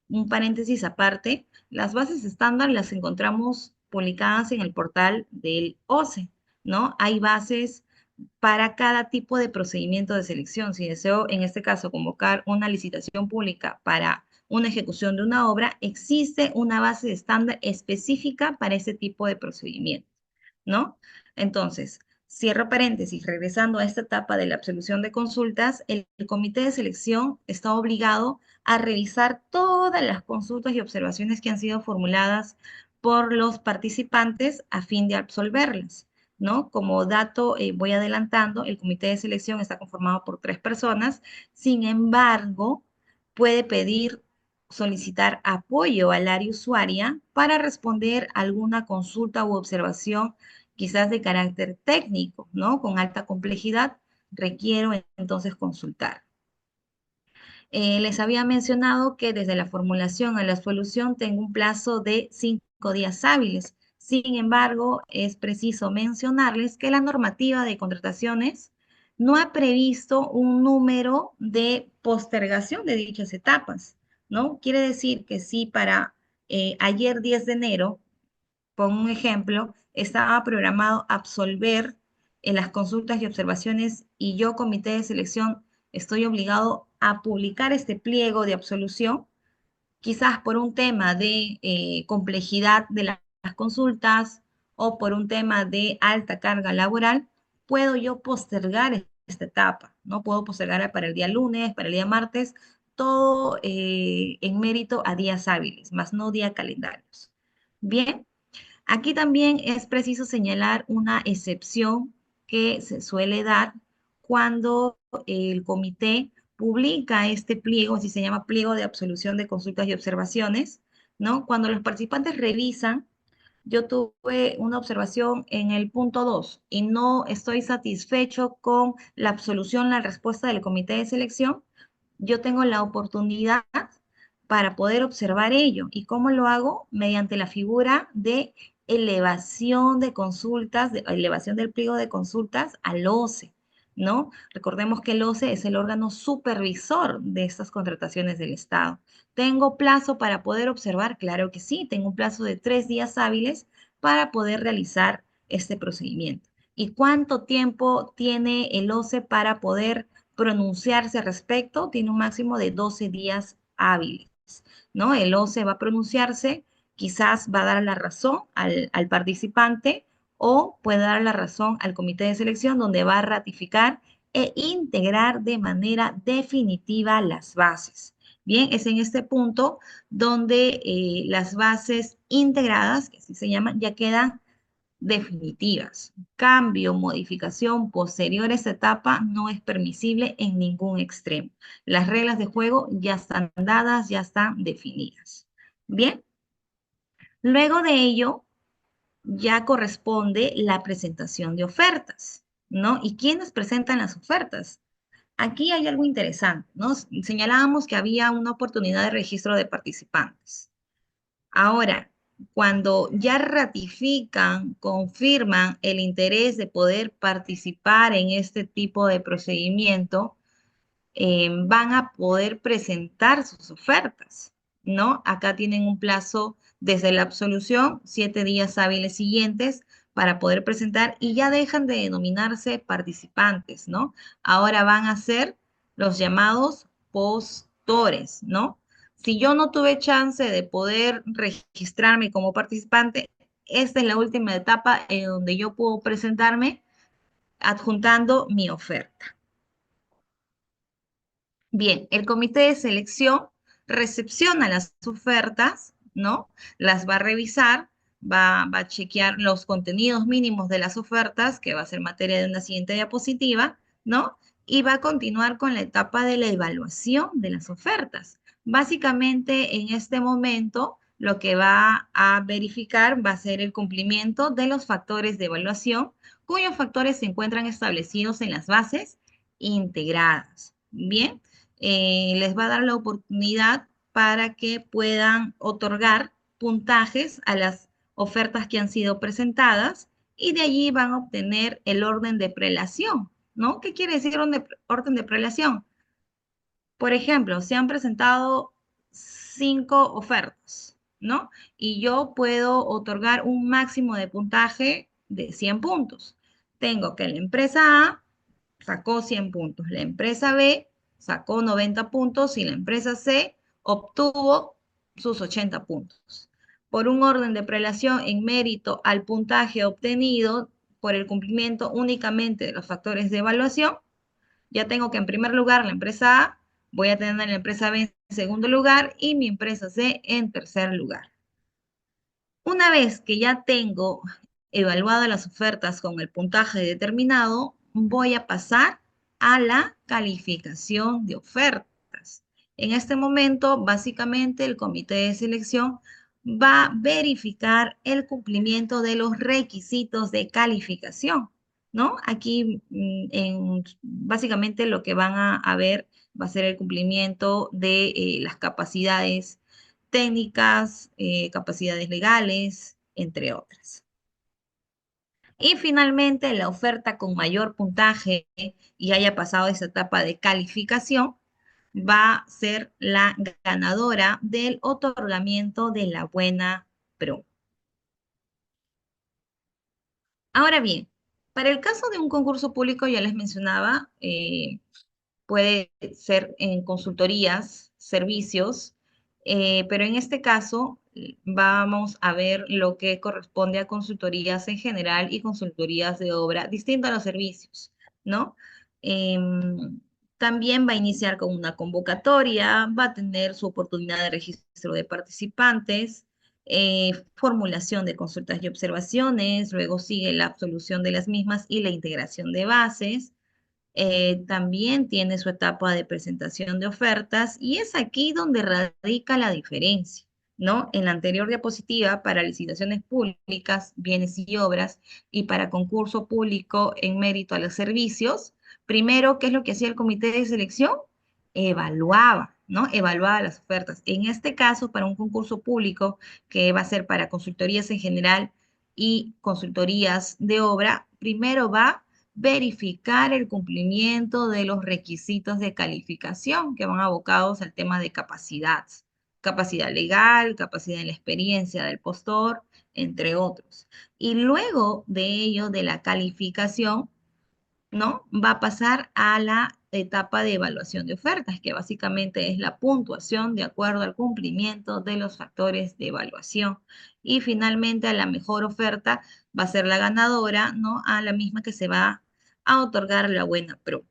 Un paréntesis aparte, las bases estándar las encontramos publicadas en el portal del OCE, ¿no? Hay bases para cada tipo de procedimiento de selección. Si deseo, en este caso, convocar una licitación pública para una ejecución de una obra, existe una base estándar específica para ese tipo de procedimiento, ¿no? Entonces, cierro paréntesis, regresando a esta etapa de la absolución de consultas, el comité de selección está obligado a revisar todas las consultas y observaciones que han sido formuladas por los participantes a fin de absolverlas, ¿no? Como dato, voy adelantando, el comité de selección está conformado por 3 personas, sin embargo, puede pedir solicitar apoyo al área usuaria para responder alguna consulta u observación quizás de carácter técnico, ¿no? Con alta complejidad, requiero entonces consultar. Les había mencionado que desde la formulación a la solución tengo un plazo de 5 días hábiles. Sin embargo, es preciso mencionarles que la normativa de contrataciones no ha previsto un número de postergación de dichas etapas, ¿no? Quiere decir que si para ayer 10 de enero, pongo un ejemplo, estaba programado absolver en las consultas y observaciones y yo, comité de selección, estoy obligado a publicar este pliego de absolución, quizás por un tema de complejidad de las consultas o por un tema de alta carga laboral, puedo yo postergar esta etapa, ¿no? Puedo postergar para el día lunes, para el día martes, todo en mérito a días hábiles, más no día calendarios. Bien, aquí también es preciso señalar una excepción que se suele dar cuando el comité publica este pliego, así se llama pliego de absolución de consultas y observaciones, ¿no? Cuando los participantes revisan, yo tuve una observación en el punto 2 y no estoy satisfecho con la absolución, la respuesta del comité de selección, yo tengo la oportunidad para poder observar ello. ¿Y cómo lo hago? Mediante la figura de elevación de consultas, de elevación del pliego de consultas al OCE, ¿no? Recordemos que el OCE es el órgano supervisor de estas contrataciones del Estado. ¿Tengo plazo para poder observar? Claro que sí, tengo un plazo de 3 días hábiles para poder realizar este procedimiento. ¿Y cuánto tiempo tiene el OCE para poder pronunciarse al respecto? Tiene un máximo de 12 días hábiles, ¿no? El OCE va a pronunciarse, quizás va a dar la razón al participante o puede dar la razón al comité de selección donde va a ratificar e integrar de manera definitiva las bases. Bien, es en este punto donde las bases integradas, que así se llaman, ya quedan definitivas. Cambio, modificación posterior a esta etapa no es permisible en ningún extremo. Las reglas de juego ya están dadas, ya están definidas. Bien, luego de ello ya corresponde la presentación de ofertas, ¿no? ¿Y quiénes presentan las ofertas? Aquí hay algo interesante, ¿no? Señalábamos que había una oportunidad de registro de participantes. Ahora, cuando ya ratifican, confirman el interés de poder participar en este tipo de procedimiento, van a poder presentar sus ofertas, ¿no? Acá tienen un plazo desde la absolución, 7 días hábiles siguientes para poder presentar y ya dejan de denominarse participantes, ¿no? Ahora van a ser los llamados postores, ¿no? Si yo no tuve chance de poder registrarme como participante, esta es la última etapa en donde yo puedo presentarme adjuntando mi oferta. Bien, el comité de selección recepciona las ofertas, ¿no? Las va a revisar, va a chequear los contenidos mínimos de las ofertas, que va a ser materia de una siguiente diapositiva, ¿no? Y va a continuar con la etapa de la evaluación de las ofertas. Básicamente, en este momento, lo que va a verificar va a ser el cumplimiento de los factores de evaluación, cuyos factores se encuentran establecidos en las bases integradas. Bien, les va a dar la oportunidad para que puedan otorgar puntajes a las ofertas que han sido presentadas y de allí van a obtener el orden de prelación, ¿no? ¿Qué quiere decir orden de prelación? Por ejemplo, se han presentado 5 ofertas, ¿no? Y yo puedo otorgar un máximo de puntaje de 100 puntos. Tengo que la empresa A sacó 100 puntos, la empresa B sacó 90 puntos y la empresa C obtuvo sus 80 puntos. Por un orden de prelación en mérito al puntaje obtenido por el cumplimiento únicamente de los factores de evaluación, ya tengo que en primer lugar la empresa A, voy a tener la empresa B en segundo lugar y mi empresa C en tercer lugar. Una vez que ya tengo evaluadas las ofertas con el puntaje determinado, voy a pasar a la calificación de ofertas. En este momento, básicamente, el comité de selección va a verificar el cumplimiento de los requisitos de calificación, ¿no? Aquí, básicamente, lo que van a ver va a ser el cumplimiento de las capacidades técnicas, capacidades legales, entre otras. Y finalmente, la oferta con mayor puntaje y haya pasado esa etapa de calificación va a ser la ganadora del otorgamiento de la buena pro. Ahora bien, para el caso de un concurso público, ya les mencionaba, puede ser en consultorías, servicios, pero en este caso vamos a ver lo que corresponde a consultorías en general y consultorías de obra, distinto a los servicios, ¿no? También va a iniciar con una convocatoria, va a tener su oportunidad de registro de participantes, formulación de consultas y observaciones, luego sigue la absolución de las mismas y la integración de bases, También tiene su etapa de presentación de ofertas y es aquí donde radica la diferencia, ¿no? En la anterior diapositiva, para licitaciones públicas, bienes y obras, y para concurso público en mérito a los servicios, primero, ¿qué es lo que hacía el comité de selección? Evaluaba, ¿no? Evaluaba las ofertas. En este caso, para un concurso público que va a ser para consultorías en general y consultorías de obra, primero va verificar el cumplimiento de los requisitos de calificación que van abocados al tema de capacidad, capacidad legal, capacidad en la experiencia del postor, entre otros. Y luego de ello, de la calificación, ¿no? Va a pasar a la etapa de evaluación de ofertas, que básicamente es la puntuación de acuerdo al cumplimiento de los factores de evaluación. Y finalmente a la mejor oferta va a ser la ganadora, ¿no? A la misma que se va a otorgar la buena pro.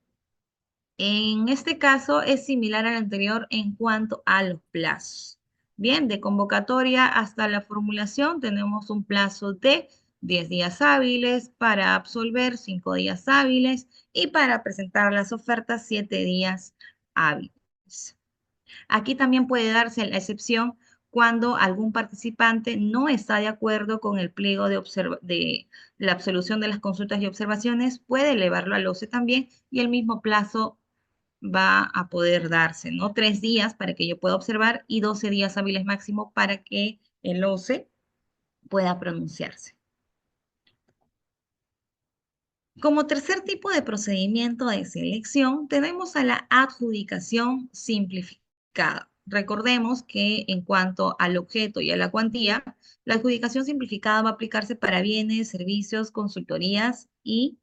En este caso es similar al anterior en cuanto a los plazos. Bien, de convocatoria hasta la formulación tenemos un plazo de 10 días hábiles, para absolver 5 días hábiles y para presentar las ofertas 7 días hábiles. Aquí también puede darse la excepción cuando algún participante no está de acuerdo con el pliego de la absolución de las consultas y observaciones, puede elevarlo al OCE también y el mismo plazo va a poder darse, ¿no? 3 días para que yo pueda observar y 12 días hábiles máximo para que el OCE pueda pronunciarse. Como tercer tipo de procedimiento de selección, tenemos a la adjudicación simplificada. Recordemos que en cuanto al objeto y a la cuantía, la adjudicación simplificada va a aplicarse para bienes, servicios, consultorías y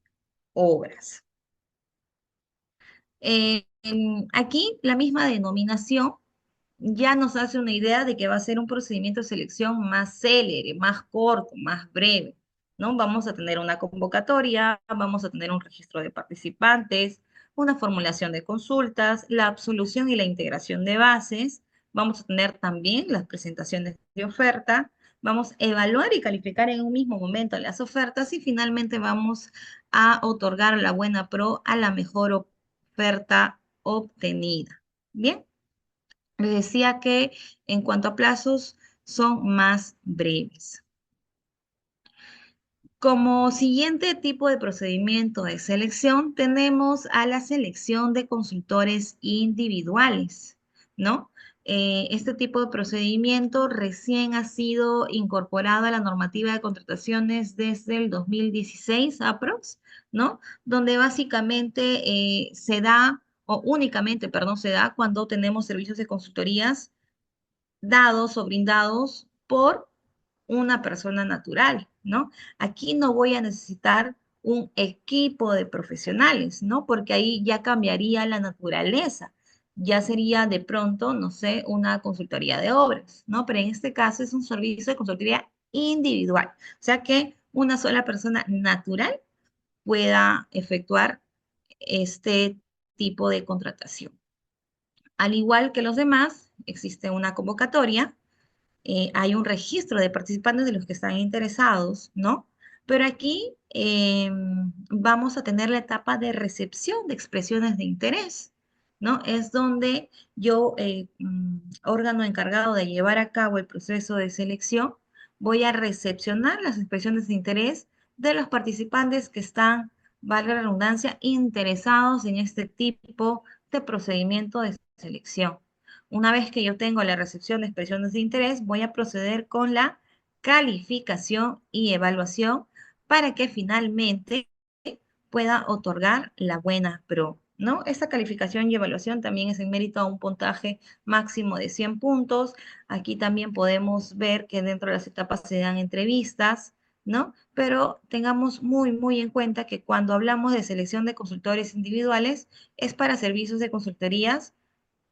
obras. Aquí la misma denominación ya nos hace una idea de que va a ser un procedimiento de selección más célere, más corto, más breve, ¿no? Vamos a tener una convocatoria, vamos a tener un registro de participantes, una formulación de consultas, la absolución y la integración de bases, vamos a tener también las presentaciones de oferta, vamos a evaluar y calificar en un mismo momento las ofertas y finalmente vamos a otorgar la buena pro a la mejor oferta obtenida. Bien. Les decía que en cuanto a plazos son más breves. Como siguiente tipo de procedimiento de selección, tenemos a la selección de consultores individuales, ¿no? Este tipo de procedimiento recién ha sido incorporado a la normativa de contrataciones desde el 2016, aprox, ¿no? Donde básicamente se da, o únicamente, perdón, se da cuando tenemos servicios de consultorías dados o brindados por una persona natural, ¿no? Aquí no voy a necesitar un equipo de profesionales, ¿no? Porque ahí ya cambiaría la naturaleza. Ya sería de pronto, no sé, una consultoría de obras, ¿no? Pero en este caso es un servicio de consultoría individual. O sea que una sola persona natural pueda efectuar este tipo de contratación. Al igual que los demás, existe una convocatoria, hay un registro de participantes de los que están interesados, ¿no? Pero aquí vamos a tener la etapa de recepción de expresiones de interés, ¿no? Es donde yo, órgano encargado de llevar a cabo el proceso de selección, voy a recepcionar las expresiones de interés de los participantes que están, valga la redundancia, interesados en este tipo de procedimiento de selección. Una vez que yo tengo la recepción de expresiones de interés, voy a proceder con la calificación y evaluación para que finalmente pueda otorgar la buena pro, ¿no? Esta calificación y evaluación también es en mérito a un puntaje máximo de 100 puntos. Aquí también podemos ver que dentro de las etapas se dan entrevistas, ¿no? Pero tengamos muy en cuenta que cuando hablamos de selección de consultores individuales es para servicios de consultorías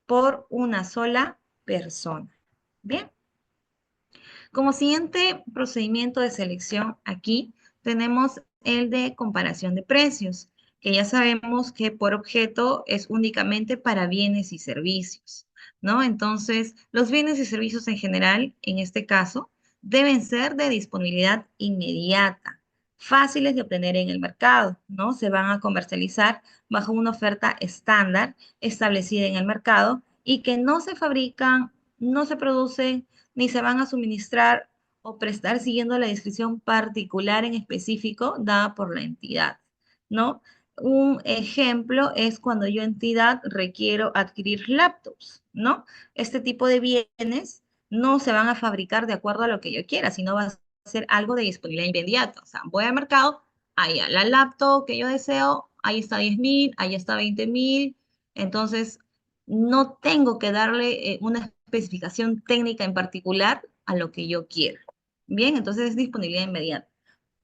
por una sola persona. Bien, como siguiente procedimiento de selección aquí tenemos el de comparación de precios, que ya sabemos que por objeto es únicamente para bienes y servicios, ¿no? Entonces, los bienes y servicios en general, en este caso, deben ser de disponibilidad inmediata, fáciles de obtener en el mercado, ¿no? Se van a comercializar bajo una oferta estándar establecida en el mercado y que no se fabrican, no se producen, ni se van a suministrar o prestar siguiendo la descripción particular en específico dada por la entidad, ¿no? Un ejemplo es cuando yo entidad requiero adquirir laptops, ¿no? Este tipo de bienes no se van a fabricar de acuerdo a lo que yo quiera, sino va a ser algo de disponibilidad inmediata. O sea, voy al mercado, ahí la laptop que yo deseo, ahí está 10.000, ahí está 20.000. Entonces, no tengo que darle una especificación técnica en particular a lo que yo quiero. Bien, entonces es disponibilidad inmediata.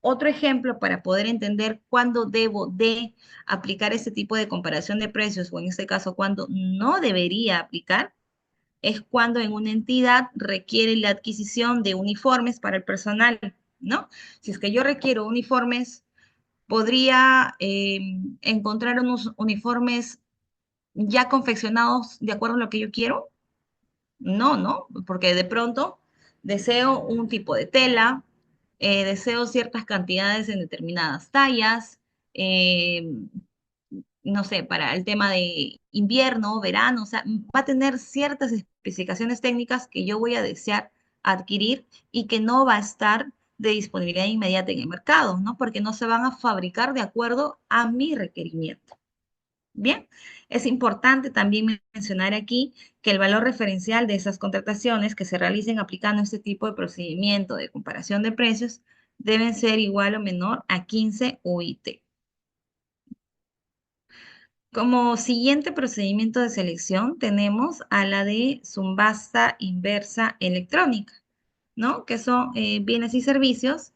Otro ejemplo para poder entender cuándo debo de aplicar este tipo de comparación de precios o en este caso cuándo no debería aplicar es cuando en una entidad requiere la adquisición de uniformes para el personal, ¿no? Si es que yo requiero uniformes, podría encontrar unos uniformes ya confeccionados de acuerdo a lo que yo quiero. No, ¿no? Porque de pronto deseo un tipo de tela, deseo ciertas cantidades en determinadas tallas, eh, no sé, para el tema de invierno, verano, o sea, va a tener ciertas especificaciones técnicas que yo voy a desear adquirir y que no va a estar de disponibilidad inmediata en el mercado, ¿no? Porque no se van a fabricar de acuerdo a mi requerimiento. Bien, es importante también mencionar aquí que el valor referencial de esas contrataciones que se realicen aplicando este tipo de procedimiento de comparación de precios deben ser igual o menor a 15 UIT. Como siguiente procedimiento de selección tenemos a la de subasta inversa electrónica, ¿no? Que son bienes y servicios,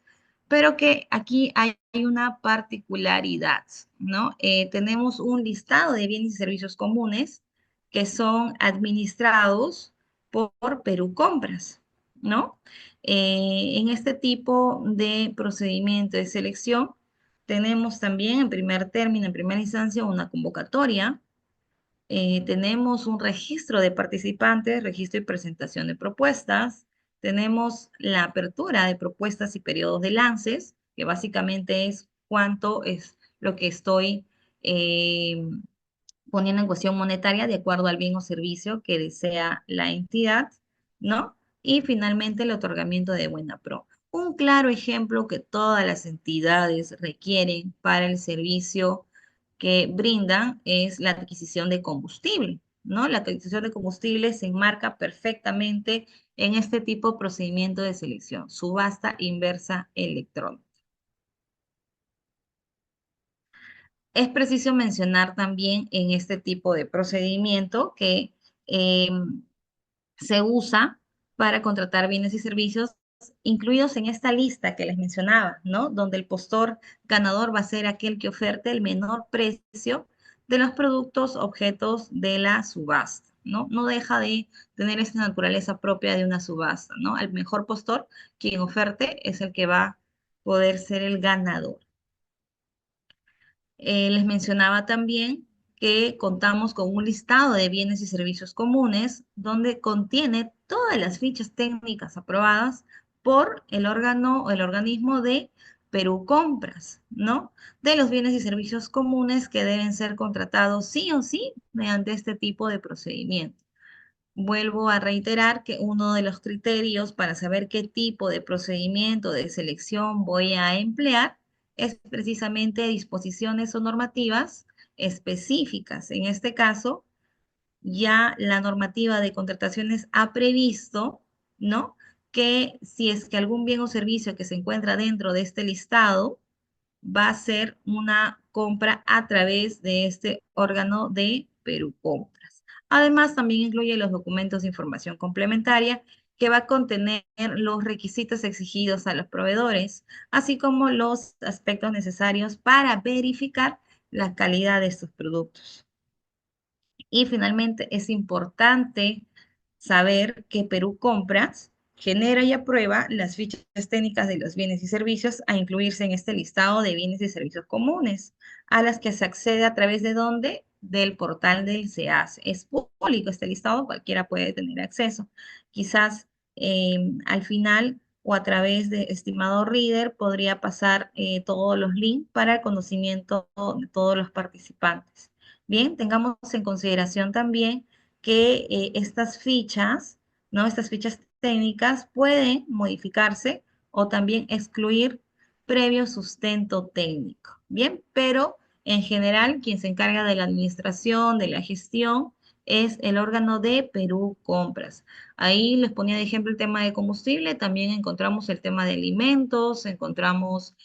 pero que aquí hay una particularidad, ¿no? Tenemos un listado de bienes y servicios comunes que son administrados por Perú Compras, ¿no? En este tipo de procedimiento de selección tenemos también en primer término, en primera instancia, una convocatoria, tenemos un registro de participantes, registro y presentación de propuestas. Tenemos la apertura de propuestas y periodos de lances, que básicamente es cuánto es lo que estoy eh, poniendo en cuestión monetaria de acuerdo al bien o servicio que desea la entidad, ¿no? Y finalmente el otorgamiento de buena pro. Un claro ejemplo que todas las entidades requieren para el servicio que brindan es la adquisición de combustible, ¿no? La adquisición de combustible se enmarca perfectamente en este tipo de procedimiento de selección, subasta inversa electrónica. Es preciso mencionar también en este tipo de procedimiento que se usa para contratar bienes y servicios incluidos en esta lista que les mencionaba, ¿no? Donde el postor ganador va a ser aquel que oferte el menor precio de los productos objetos de la subasta, ¿no? No deja de tener esta naturaleza propia de una subasta, ¿no? Al mejor postor, quien oferte es el que va a poder ser el ganador. Les mencionaba también que contamos con un listado de bienes y servicios comunes donde contiene todas las fichas técnicas aprobadas por el órgano o el organismo de Perú Compras, ¿no? De los bienes y servicios comunes que deben ser contratados sí o sí mediante este tipo de procedimiento. Vuelvo a reiterar que uno de los criterios para saber qué tipo de procedimiento de selección voy a emplear es precisamente disposiciones o normativas específicas. En este caso, ya la normativa de contrataciones ha previsto, ¿no? Que si es que algún bien o servicio que se encuentra dentro de este listado va a ser una compra a través de este órgano de Perú Compras. Además, también incluye los documentos de información complementaria que va a contener los requisitos exigidos a los proveedores, así como los aspectos necesarios para verificar la calidad de estos productos. Y finalmente, es importante saber que Perú Compras genera y aprueba las fichas técnicas de los bienes y servicios a incluirse en este listado de bienes y servicios comunes, a las que se accede a través de dónde? Del portal del SEAS. Es público este listado, cualquiera puede tener acceso. Quizás al final o a través de Estimado Reader podría pasar todos los links para el conocimiento de todos los participantes. Bien, tengamos en consideración también que estas fichas, ¿no? Estas fichas técnicas pueden modificarse o también excluir previo sustento técnico. Bien, pero en general quien se encarga de la administración, de la gestión, es el órgano de Perú Compras. Ahí les ponía de ejemplo el tema de combustible, también encontramos el tema de alimentos, encontramos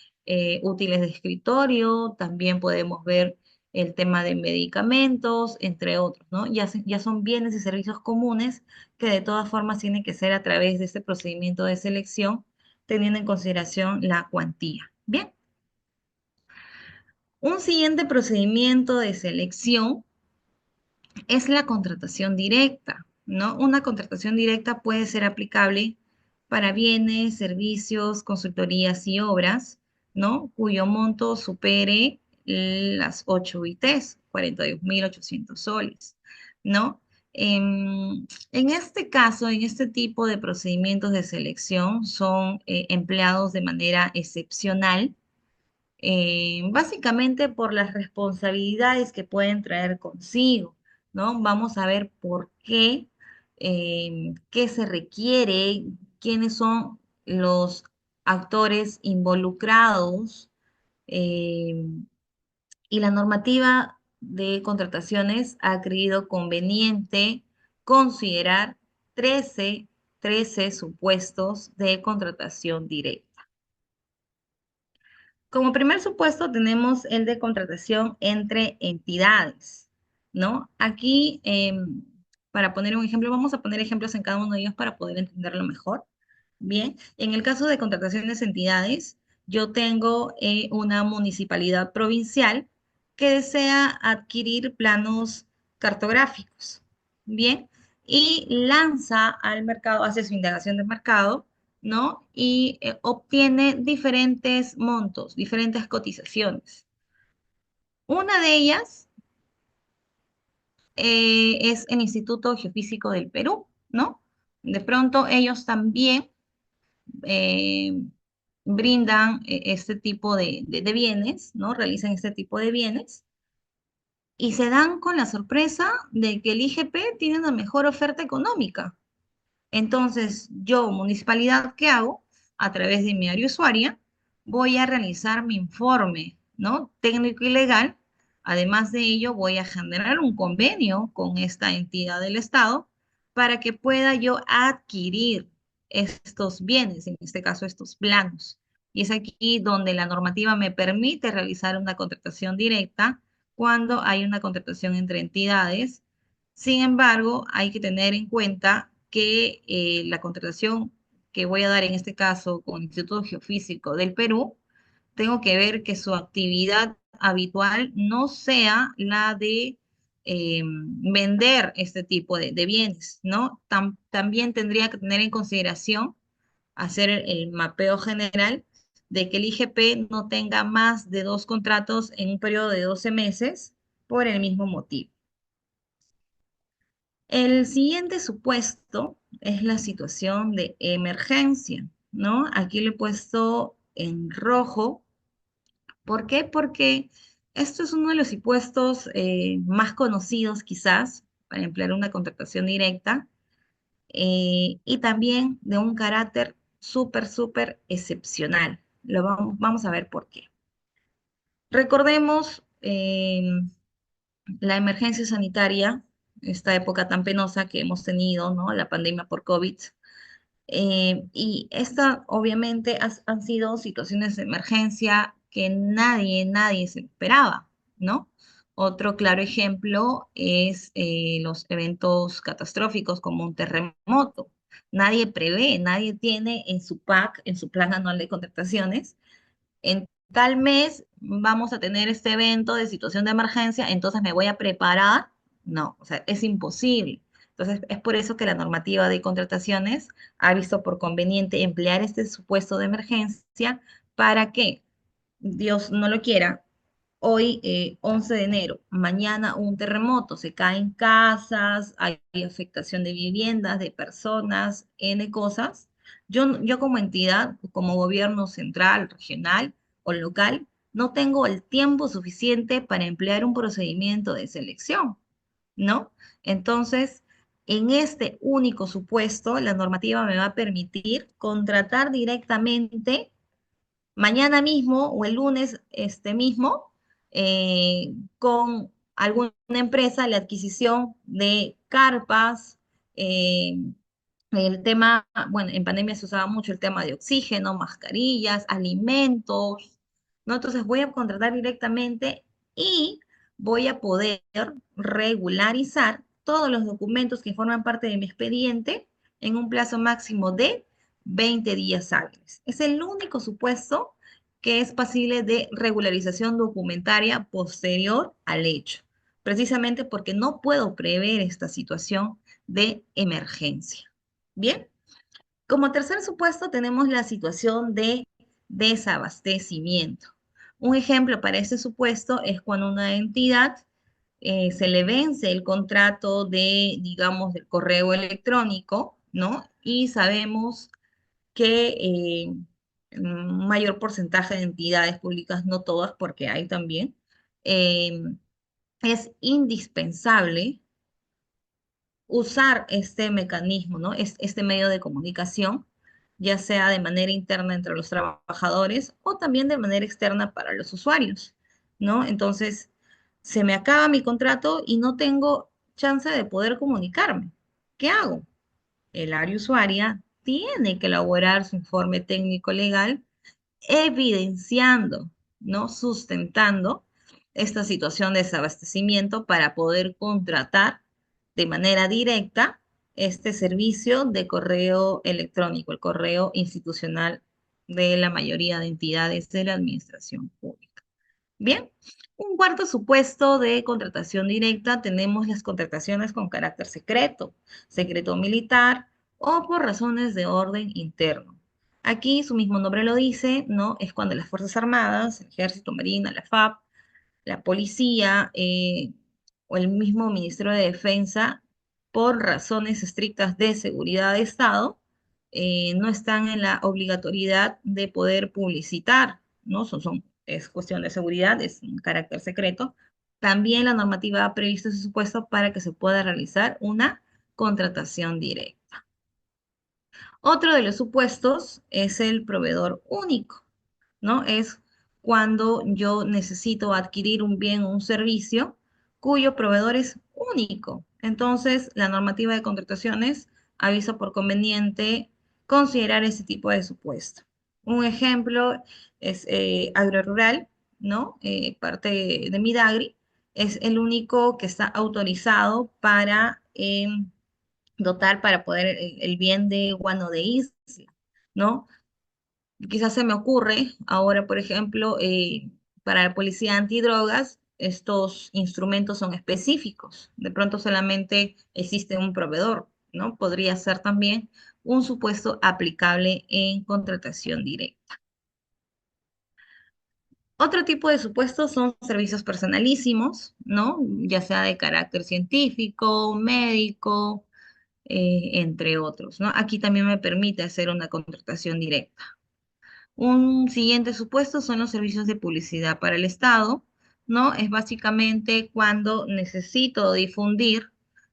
útiles de escritorio, también podemos ver el tema de medicamentos, entre otros, ¿no? Ya son bienes y servicios comunes que de todas formas tienen que ser a través de este procedimiento de selección, teniendo en consideración la cuantía. Bien, un siguiente procedimiento de selección es la contratación directa, ¿no? Una contratación directa puede ser aplicable para bienes, servicios, consultorías y obras, ¿no? Cuyo monto supere las 8 UITs, 42.800 soles, ¿no? En este caso, en este tipo de procedimientos de selección, son empleados de manera excepcional, básicamente por las responsabilidades que pueden traer consigo, ¿no? Vamos a ver por qué, qué se requiere, quiénes son los actores involucrados, eh, y la normativa de contrataciones ha creído conveniente considerar 13 13 supuestos de contratación directa. Como primer supuesto tenemos el de contratación entre entidades, ¿no? Aquí, para poner un ejemplo, vamos a poner ejemplos en cada uno de ellos para poder entenderlo mejor. Bien, en el caso de contrataciones entidades, yo tengo una municipalidad provincial que desea adquirir planos cartográficos. Bien, y lanza al mercado, hace su indagación de mercado, ¿no? Y obtiene diferentes montos, diferentes cotizaciones. Una de ellas es el Instituto Geofísico del Perú, ¿no? De pronto ellos también eh, brindan este tipo de bienes, ¿no? Realizan este tipo de bienes y se dan con la sorpresa de que el IGP tiene una mejor oferta económica. Entonces, yo, municipalidad, ¿qué hago? A través de mi área usuaria, voy a realizar mi informe, ¿no? Técnico y legal. Además de ello, voy a generar un convenio con esta entidad del Estado para que pueda yo adquirir estos bienes, en este caso estos planos. Y es aquí donde la normativa me permite realizar una contratación directa cuando hay una contratación entre entidades. Sin embargo, hay que tener en cuenta que la contratación que voy a dar en este caso con el Instituto Geofísico del Perú, tengo que ver que su actividad habitual no sea la de vender este tipo de bienes, ¿no? También tendría que tener en consideración hacer el mapeo general de que el IGP no tenga más de 2 contratos en un periodo de 12 meses por el mismo motivo. El siguiente supuesto es la situación de emergencia, ¿no? Aquí lo he puesto en rojo. ¿Por qué? Porque esto es uno de los supuestos más conocidos quizás para emplear una contratación directa, y también de un carácter súper excepcional. Vamos a ver por qué. Recordemos la emergencia sanitaria, esta época tan penosa que hemos tenido, ¿no? La pandemia por COVID. Y esta, obviamente, han sido situaciones de emergencia que nadie se esperaba, ¿no? Otro claro ejemplo es los eventos catastróficos como un terremoto. Nadie prevé, nadie tiene en su PAC, en su plan anual de contrataciones, en tal mes vamos a tener este evento de situación de emergencia, entonces me voy a preparar. No, o sea, es imposible. Entonces, es por eso que la normativa de contrataciones ha visto por conveniente emplear este supuesto de emergencia para que, Dios no lo quiera, hoy 11 de enero, mañana un terremoto, se caen casas, hay afectación de viviendas, de personas, N cosas, Yo como entidad, como gobierno central, regional o local, no tengo el tiempo suficiente para emplear un procedimiento de selección, ¿no? Entonces, en este único supuesto, la normativa me va a permitir contratar directamente mañana mismo o el lunes este mismo con alguna empresa la adquisición de carpas, eh, el tema, bueno, en pandemia se usaba mucho el tema de oxígeno, mascarillas, alimentos, ¿no? Entonces voy a contratar directamente y voy a poder regularizar todos los documentos que forman parte de mi expediente en un plazo máximo de 20 días hábiles. Es el único supuesto que es pasible de regularización documentaria posterior al hecho, precisamente porque no puedo prever esta situación de emergencia. Bien, como tercer supuesto tenemos la situación de desabastecimiento. Un ejemplo para este supuesto es cuando una entidad se le vence el contrato de, digamos, del correo electrónico, ¿no? Y sabemos que un mayor porcentaje de entidades públicas, no todas, porque hay también, eh, es indispensable usar este mecanismo, ¿no? Este medio de comunicación, ya sea de manera interna entre los trabajadores o también de manera externa para los usuarios, ¿no? Entonces, se me acaba mi contrato y no tengo chance de poder comunicarme. ¿Qué hago? El área usuaria tiene que elaborar su informe técnico legal evidenciando, ¿no? Sustentando esta situación de desabastecimiento para poder contratar de manera directa este servicio de correo electrónico, el correo institucional de la mayoría de entidades de la administración pública. Bien, un cuarto supuesto de contratación directa tenemos las contrataciones con carácter secreto, secreto militar o por razones de orden interno. Aquí su mismo nombre lo dice, ¿no? Es cuando las Fuerzas Armadas, el Ejército, Marina, la FAP, la policía o el mismo Ministerio de Defensa, por razones estrictas de seguridad de Estado, no están en la obligatoriedad de poder publicitar, ¿no? Es cuestión de seguridad, es un carácter secreto. También la normativa ha previsto ese supuesto para que se pueda realizar una contratación directa. Otro de los supuestos es el proveedor único, ¿no? Es cuando yo necesito adquirir un bien o un servicio cuyo proveedor es único. Entonces, la normativa de contrataciones avisa por conveniente considerar ese tipo de supuesto. Un ejemplo es agrorural, ¿no? Parte de Midagri, es el único que está autorizado para dotar para poder el bien de guano de isla, ¿no? Quizás se me ocurre ahora, por ejemplo, para la policía antidrogas, estos instrumentos son específicos. De pronto solamente existe un proveedor, ¿no? Podría ser también un supuesto aplicable en contratación directa. Otro tipo de supuestos son servicios personalísimos, ¿no? Ya sea de carácter científico, médico, entre otros, ¿no? Aquí también me permite hacer una contratación directa. Un siguiente supuesto son los servicios de publicidad para el Estado, ¿no? Es básicamente cuando necesito difundir,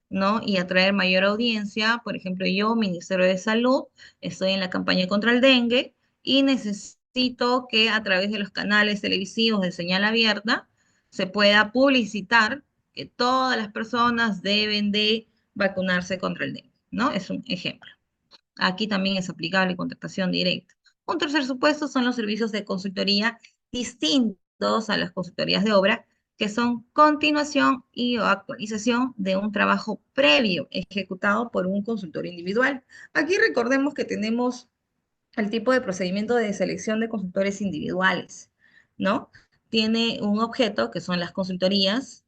¿no? Y atraer mayor audiencia. Por ejemplo, yo, Ministerio de Salud, estoy en la campaña contra el dengue y necesito que a través de los canales televisivos de señal abierta se pueda publicitar que todas las personas deben de vacunarse contra el dengue, ¿no? Es un ejemplo. Aquí también es aplicable contratación directa. Un tercer supuesto son los servicios de consultoría distintos a las consultorías de obra, que son continuación y o actualización de un trabajo previo ejecutado por un consultor individual. Aquí recordemos que tenemos el tipo de procedimiento de selección de consultores individuales, ¿no? Tiene un objeto, que son las consultorías,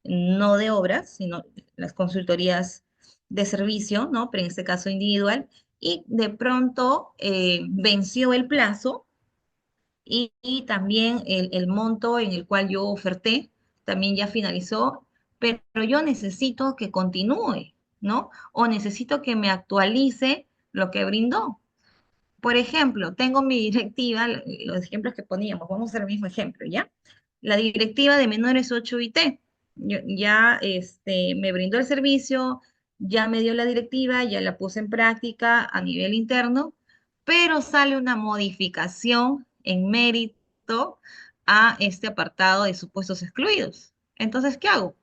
no de obras, sino las consultorías de servicio, ¿no? Pero en este caso individual, y de pronto venció el plazo y también el monto en el cual yo oferté también ya finalizó, pero yo necesito que continúe, ¿no? O necesito que me actualice lo que brindó. Por ejemplo, tengo mi directiva, los ejemplos que poníamos, vamos a hacer el mismo ejemplo, ¿ya? La directiva de menores 8 IT. Ya me brindó el servicio, ya me dio la directiva, ya la puse en práctica a nivel interno, pero sale una modificación en mérito a este apartado de supuestos excluidos. Entonces, ¿qué hago?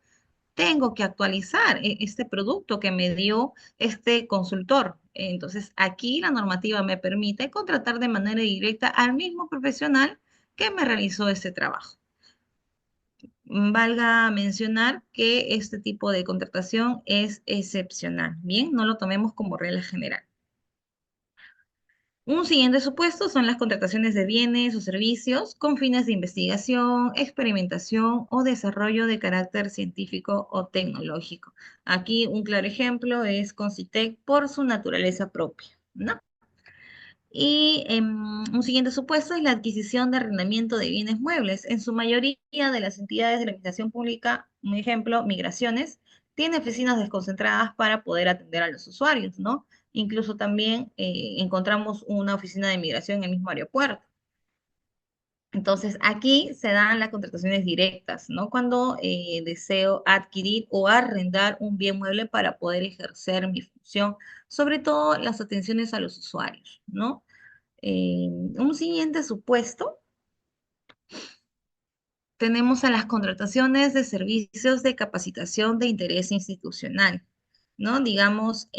Tengo que actualizar este producto que me dio este consultor. Entonces, aquí la normativa me permite contratar de manera directa al mismo profesional que me realizó ese trabajo. Valga mencionar que este tipo de contratación es excepcional. Bien, no lo tomemos como regla general. Un siguiente supuesto son las contrataciones de bienes o servicios con fines de investigación, experimentación o desarrollo de carácter científico o tecnológico. Aquí un claro ejemplo es Concitec por su naturaleza propia, ¿no? Y un siguiente supuesto es la adquisición de arrendamiento de bienes muebles. En su mayoría de las entidades de la administración pública, un ejemplo, migraciones, tiene oficinas desconcentradas para poder atender a los usuarios, ¿no? Incluso también encontramos una oficina de migración en el mismo aeropuerto. Entonces, aquí se dan las contrataciones directas, ¿no? Cuando deseo adquirir o arrendar un bien mueble para poder ejercer mi función, sobre todo las atenciones a los usuarios, ¿no? Un siguiente supuesto, tenemos a las contrataciones de servicios de capacitación de interés institucional, ¿no? Digamos,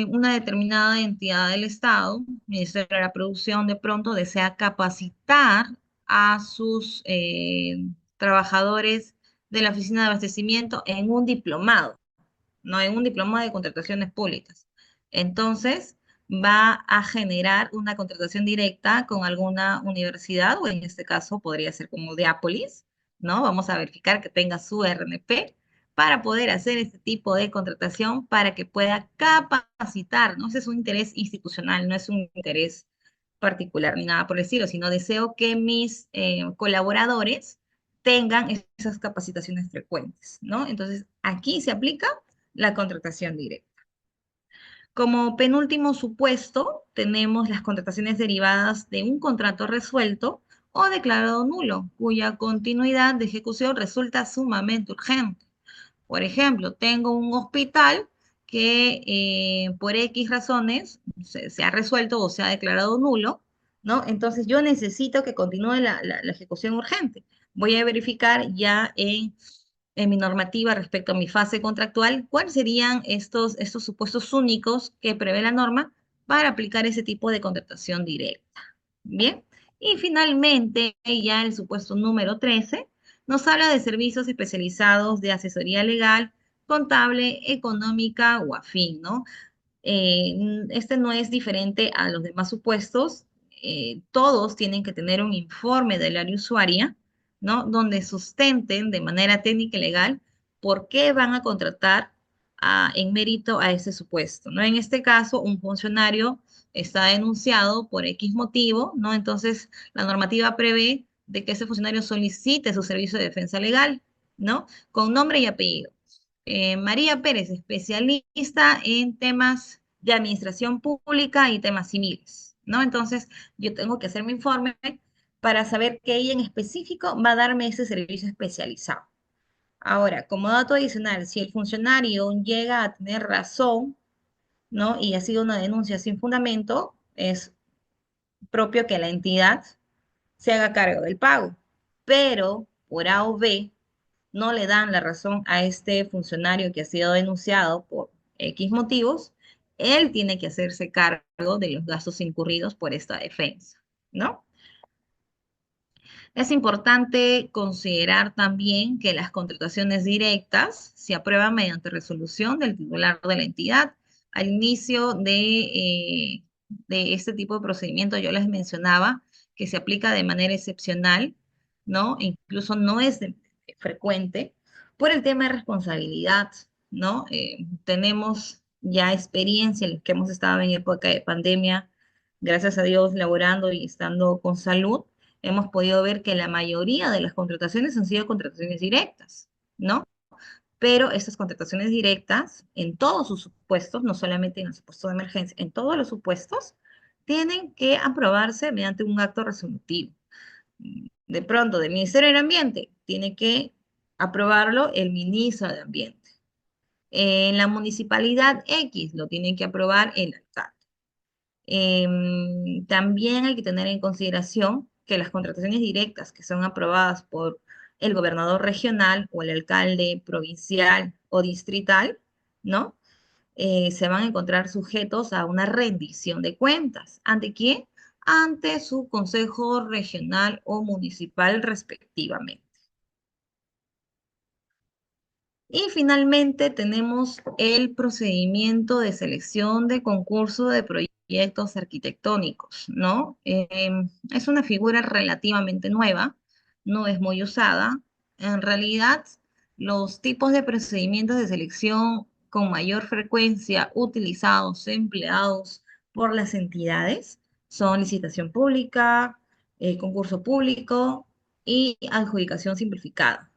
una determinada entidad del Estado, Ministerio de la Producción, de pronto desea capacitar a sus trabajadores de la Oficina de Abastecimiento en un diplomado, no en un diploma de contrataciones públicas. Entonces, va a generar una contratación directa con alguna universidad, o en este caso podría ser como Diápolis, ¿no? Vamos a verificar que tenga su RNP para poder hacer este tipo de contratación para que pueda capacitar, ¿no? Ese es un interés institucional, no es un interés particular ni nada por el estilo, sino deseo que mis colaboradores tengan esas capacitaciones frecuentes, ¿no? Entonces, aquí se aplica la contratación directa. Como penúltimo supuesto, tenemos las contrataciones derivadas de un contrato resuelto o declarado nulo, cuya continuidad de ejecución resulta sumamente urgente. Por ejemplo, tengo un hospital que por X razones se ha resuelto o se ha declarado nulo, ¿no? Entonces yo necesito que continúe la ejecución urgente. Voy a verificar ya en mi normativa respecto a mi fase contractual cuáles serían estos supuestos únicos que prevé la norma para aplicar ese tipo de contratación directa. Bien. Y finalmente, ya el supuesto número 13 nos habla de servicios especializados de asesoría legal, contable, económica o afín, ¿no? Este no es diferente a los demás supuestos. Todos tienen que tener un informe del área usuaria, ¿no? Donde sustenten de manera técnica y legal por qué van a contratar en mérito a ese supuesto, ¿no? En este caso, un funcionario está denunciado por X motivo, ¿no? Entonces, la normativa prevé de que ese funcionario solicite su servicio de defensa legal, ¿no? Con nombre y apellido. María Pérez, especialista en temas de administración pública y temas civiles, ¿no? Entonces, yo tengo que hacer mi informe para saber que ella en específico va a darme ese servicio especializado. Ahora, como dato adicional, si el funcionario llega a tener razón, ¿no? Y ha sido una denuncia sin fundamento, es propio que la entidad se haga cargo del pago. Pero por A o B, no le dan la razón a este funcionario que ha sido denunciado por X motivos, él tiene que hacerse cargo de los gastos incurridos por esta defensa, ¿no? Es importante considerar también que las contrataciones directas se aprueban mediante resolución del titular de la entidad. Al inicio de este tipo de procedimiento yo les mencionaba que se aplica de manera excepcional, ¿no? Incluso no es frecuente por el tema de responsabilidad, ¿no? Tenemos ya experiencia, los que hemos estado en época de pandemia, gracias a Dios, laborando y estando con salud, hemos podido ver que la mayoría de las contrataciones han sido contrataciones directas, ¿no? pero estas contrataciones directas, en todos sus supuestos, no solamente en el supuesto de emergencia, en todos los supuestos, tienen que aprobarse mediante un acto resolutivo. De pronto, del Ministerio del Ambiente, tiene que aprobarlo el ministro de Ambiente. En la municipalidad X lo tiene que aprobar el alcalde. También hay que tener en consideración que las contrataciones directas que son aprobadas por el gobernador regional o el alcalde provincial o distrital, ¿no? Se van a encontrar sujetos a una rendición de cuentas. ¿Ante quién? Ante su consejo regional o municipal respectivamente. Y finalmente tenemos el procedimiento de selección de concurso de proyectos arquitectónicos, ¿no? Es una figura relativamente nueva, no es muy usada. En realidad, los tipos de procedimientos de selección con mayor frecuencia utilizados, empleados por las entidades son licitación pública, concurso público y adjudicación simplificada.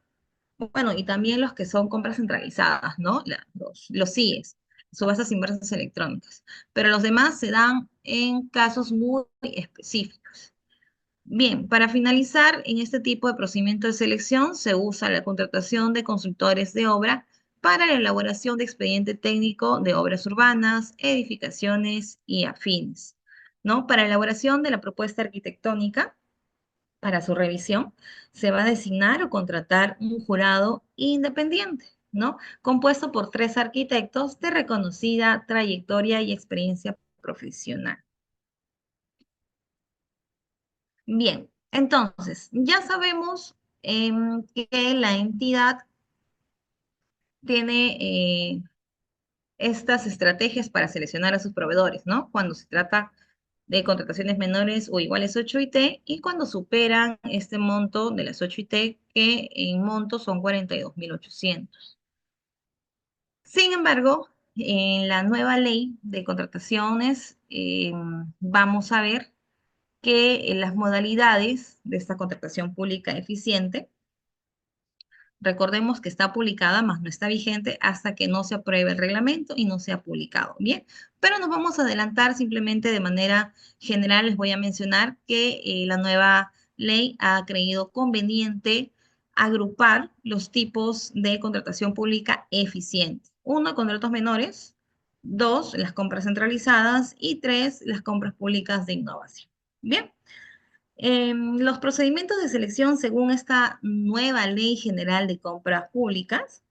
Bueno, y también los que son compras centralizadas, ¿no? Los CIEs, subastas inversas electrónicas. Pero los demás se dan en casos muy específicos. Bien, para finalizar, en este tipo de procedimiento de selección se usa la contratación de consultores de obra para la elaboración de expediente técnico de obras urbanas, edificaciones y afines, ¿no? Para la elaboración de la propuesta arquitectónica para su revisión, se va a designar o contratar un jurado independiente, ¿no? Compuesto por 3 arquitectos de reconocida trayectoria y experiencia profesional. Bien, entonces, ya sabemos que la entidad tiene estas estrategias para seleccionar a sus proveedores, ¿no? Cuando se trata de contrataciones menores o iguales 8 IT y cuando superan este monto de las 8 IT, que en monto son 42.800. Sin embargo, en la nueva ley de contrataciones vamos a ver que las modalidades de esta contratación pública eficiente, recordemos que está publicada, más no está vigente hasta que no se apruebe el reglamento y no sea publicado. Bien, pero nos vamos a adelantar simplemente de manera general. Les voy a mencionar que la nueva ley ha creído conveniente agrupar los tipos de contratación pública eficiente. Uno, contratos menores. Dos, las compras centralizadas. Y tres, las compras públicas de innovación. Bien. Los procedimientos de selección según esta nueva Ley General de Compras Públicas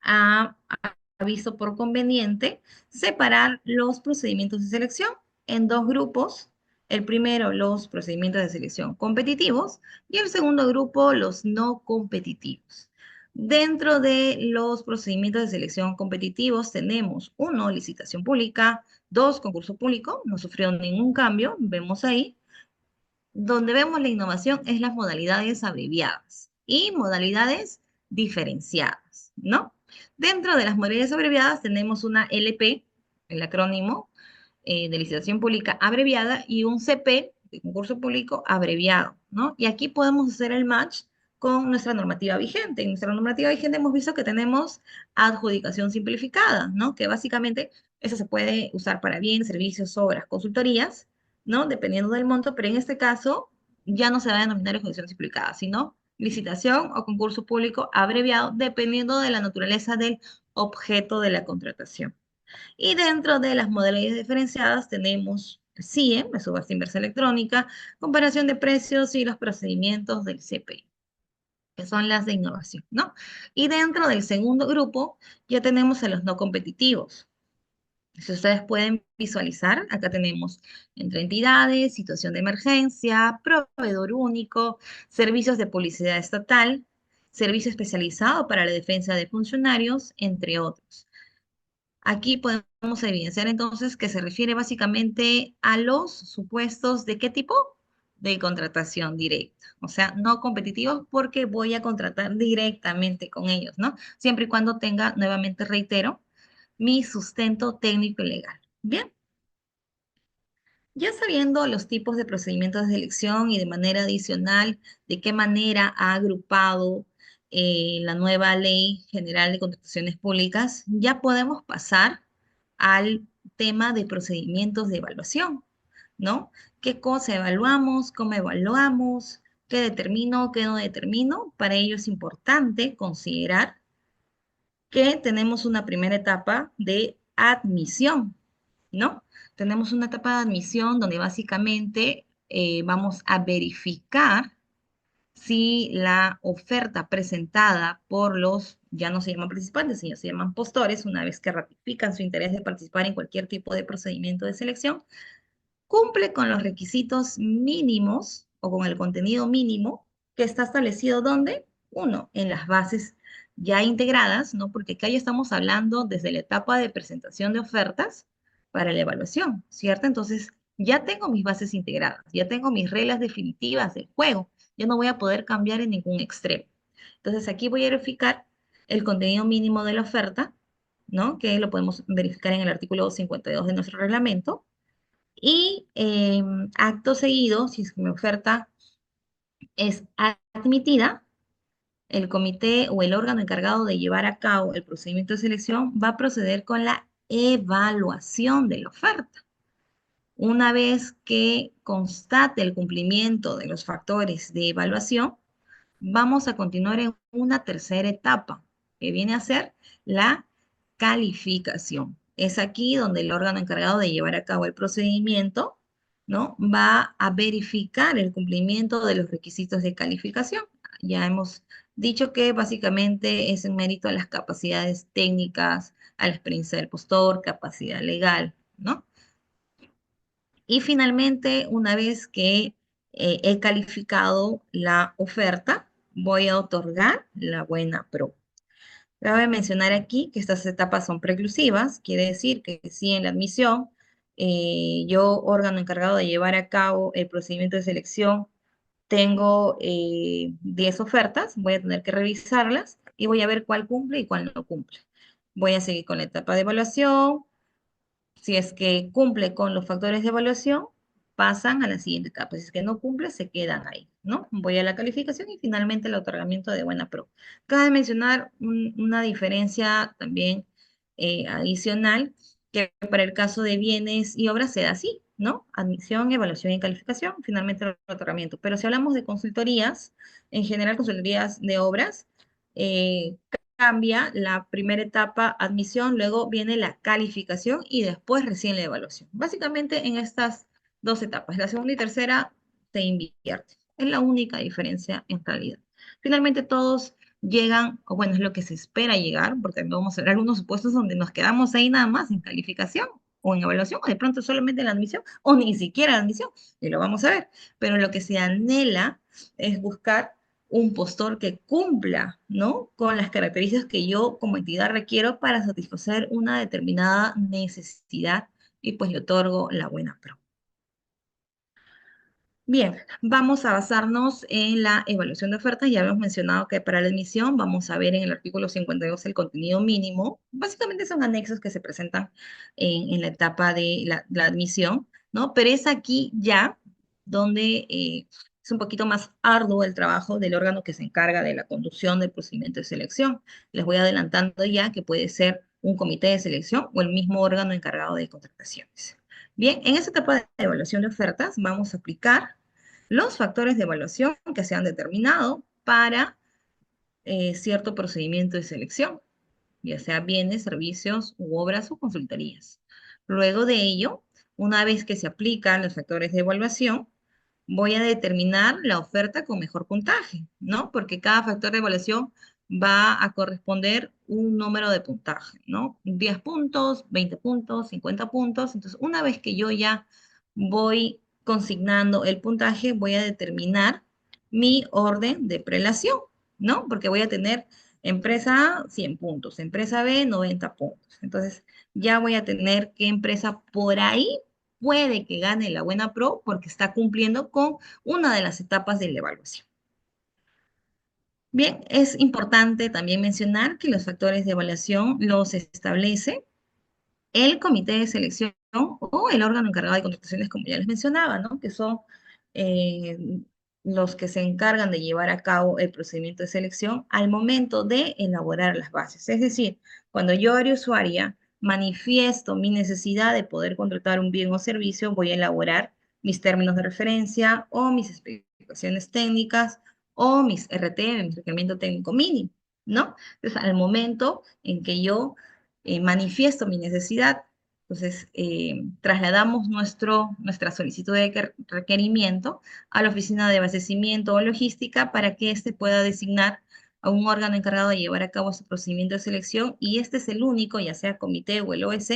ha visto por conveniente separar los procedimientos de selección en 2 grupos. El primero, los procedimientos de selección competitivos y el segundo grupo, los no competitivos. Dentro de los procedimientos de selección competitivos tenemos uno, licitación pública, dos, concurso público, no sufrió ningún cambio, vemos ahí. Donde vemos la innovación es las modalidades abreviadas y modalidades diferenciadas, ¿no? Dentro de las modalidades abreviadas tenemos una LP, el acrónimo de licitación pública abreviada, y un CP, de concurso público abreviado, ¿no? Y aquí podemos hacer el match con nuestra normativa vigente. En nuestra normativa vigente hemos visto que tenemos adjudicación simplificada, ¿no? Que básicamente eso se puede usar para bienes, servicios, obras, consultorías, ¿no? Dependiendo del monto, pero en este caso ya no se va a denominar adjudicación simplificada, sino licitación o concurso público abreviado, dependiendo de la naturaleza del objeto de la contratación. Y dentro de las modalidades diferenciadas tenemos el CIE, la subasta inversa electrónica, comparación de precios y los procedimientos del CPI, que son las de innovación, ¿no? Y dentro del segundo grupo ya tenemos a los no competitivos. Si ustedes pueden visualizar, acá tenemos entre entidades, situación de emergencia, proveedor único, servicios de publicidad estatal, servicio especializado para la defensa de funcionarios, entre otros. Aquí podemos evidenciar entonces que se refiere básicamente a los supuestos de qué tipo de contratación directa. O sea, no competitivos porque voy a contratar directamente con ellos, ¿no? Siempre y cuando tenga, nuevamente reitero, mi sustento técnico y legal. Bien, ya sabiendo los tipos de procedimientos de selección y de manera adicional de qué manera ha agrupado la nueva Ley General de Contrataciones Públicas, ya podemos pasar al tema de procedimientos de evaluación, ¿no? ¿Qué cosa evaluamos? ¿Cómo evaluamos? ¿Qué determino? ¿Qué no determino? Para ello es importante considerar que tenemos una primera etapa de admisión, ¿no? Tenemos una etapa de admisión donde básicamente vamos a verificar si la oferta presentada por los, ya no se llaman participantes, sino se llaman postores, una vez que ratifican su interés de participar en cualquier tipo de procedimiento de selección, cumple con los requisitos mínimos o con el contenido mínimo que está establecido ¿dónde? Uno, en las bases ya integradas, ¿no? Porque acá ya estamos hablando desde la etapa de presentación de ofertas para la evaluación, ¿cierto? Entonces, ya tengo mis bases integradas, ya tengo mis reglas definitivas del juego, ya no voy a poder cambiar en ningún extremo. Entonces, aquí voy a verificar el contenido mínimo de la oferta, ¿no? Que lo podemos verificar en el artículo 52 de nuestro reglamento y acto seguido, si es que mi oferta es admitida, el comité o el órgano encargado de llevar a cabo el procedimiento de selección va a proceder con la evaluación de la oferta. Una vez que constate el cumplimiento de los factores de evaluación, vamos a continuar en una tercera etapa, que viene a ser la calificación. Es aquí donde el órgano encargado de llevar a cabo el procedimiento, ¿no? Va a verificar el cumplimiento de los requisitos de calificación. Ya hemos dicho que básicamente es en mérito a las capacidades técnicas, a la experiencia del postor, capacidad legal, ¿no? Y finalmente, una vez que he calificado la oferta, voy a otorgar la buena pro. Cabe mencionar aquí que estas etapas son preclusivas, quiere decir que si en la admisión yo, órgano encargado de llevar a cabo el procedimiento de selección, tengo 10 ofertas, voy a tener que revisarlas y voy a ver cuál cumple y cuál no cumple. Voy a seguir con la etapa de evaluación, si es que cumple con los factores de evaluación, pasan a la siguiente etapa. Si es que no cumple, se quedan ahí, ¿no? Voy a la calificación y finalmente el otorgamiento de buena pro. Cabe mencionar una diferencia también adicional, que para el caso de bienes y obras se da así, ¿no? Admisión, evaluación y calificación, finalmente el otorgamiento. Pero si hablamos de consultorías, en general consultorías de obras, eh, cambia la primera etapa, admisión, luego viene la calificación y después recién la evaluación. Básicamente en estas dos etapas, la segunda y tercera se invierte. Es la única diferencia en realidad. Finalmente todos llegan, o bueno, es lo que se espera llegar, porque vamos a ver algunos supuestos donde nos quedamos ahí nada más en calificación o en evaluación, o de pronto solamente en la admisión, o ni siquiera la admisión, y lo vamos a ver. Pero lo que se anhela es buscar un postor que cumpla, ¿no? Con las características que yo como entidad requiero para satisfacer una determinada necesidad y pues le otorgo la buena pro. Bien, vamos a basarnos en la evaluación de ofertas. Ya habíamos mencionado que para la admisión vamos a ver en el artículo 52 el contenido mínimo. Básicamente son anexos que se presentan en la etapa de la admisión, ¿no? Pero es aquí ya donde es un poquito más arduo el trabajo del órgano que se encarga de la conducción del procedimiento de selección. Les voy adelantando ya que puede ser un comité de selección o el mismo órgano encargado de contrataciones. Bien, en esta etapa de evaluación de ofertas vamos a aplicar los factores de evaluación que se han determinado para cierto procedimiento de selección, ya sea bienes, servicios u obras o consultorías. Luego de ello, una vez que se aplican los factores de evaluación, voy a determinar la oferta con mejor puntaje, ¿no? Porque cada factor de evaluación va a corresponder un número de puntaje, ¿no? 10 puntos, 20 puntos, 50 puntos. Entonces, una vez que yo ya voy consignando el puntaje, voy a determinar mi orden de prelación, ¿no? Porque voy a tener empresa A 100 puntos, empresa B 90 puntos. Entonces, ya voy a tener qué empresa por ahí puede que gane la buena pro porque está cumpliendo con una de las etapas de la evaluación. Bien, es importante también mencionar que los factores de evaluación los establece el comité de selección o el órgano encargado de contrataciones, como ya les mencionaba, ¿no? Que son los que se encargan de llevar a cabo el procedimiento de selección al momento de elaborar las bases. Es decir, cuando yo, área usuaria, manifiesto mi necesidad de poder contratar un bien o servicio, voy a elaborar mis términos de referencia o mis especificaciones técnicas o mis RT, mi requerimiento técnico mínimo, ¿no? Entonces, al momento en que yo manifiesto mi necesidad, entonces trasladamos nuestra solicitud de requerimiento a la oficina de abastecimiento o logística para que éste pueda designar a un órgano encargado de llevar a cabo su procedimiento de selección y este es el único, ya sea comité o el OS,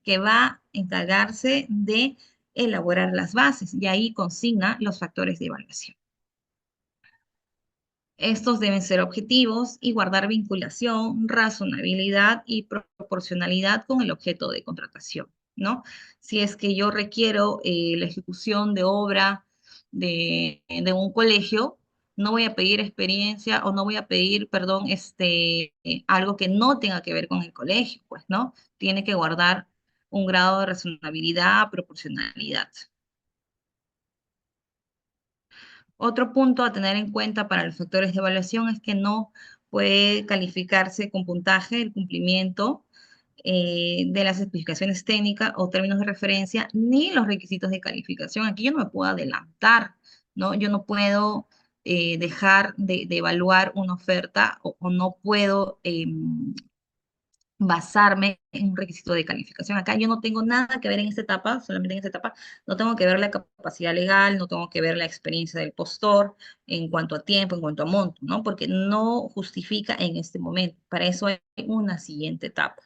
que va a encargarse de elaborar las bases y ahí consigna los factores de evaluación. Estos deben ser objetivos y guardar vinculación, razonabilidad y proporcionalidad con el objeto de contratación, ¿no? Si es que yo requiero la ejecución de obra de un colegio, no voy a pedir experiencia o no voy a pedir, perdón, algo que no tenga que ver con el colegio, pues, ¿no? Tiene que guardar un grado de razonabilidad, proporcionalidad. Otro punto a tener en cuenta para los factores de evaluación es que no puede calificarse con puntaje el cumplimiento de las especificaciones técnicas o términos de referencia, ni los requisitos de calificación. Aquí yo no me puedo adelantar, ¿no? Yo no puedo dejar de evaluar una oferta o no puedo basarme en un requisito de calificación. Acá yo no tengo nada que ver en esta etapa, solamente en esta etapa, no tengo que ver la capacidad legal, no tengo que ver la experiencia del postor en cuanto a tiempo, en cuanto a monto, ¿no? Porque no justifica en este momento. Para eso hay una siguiente etapa.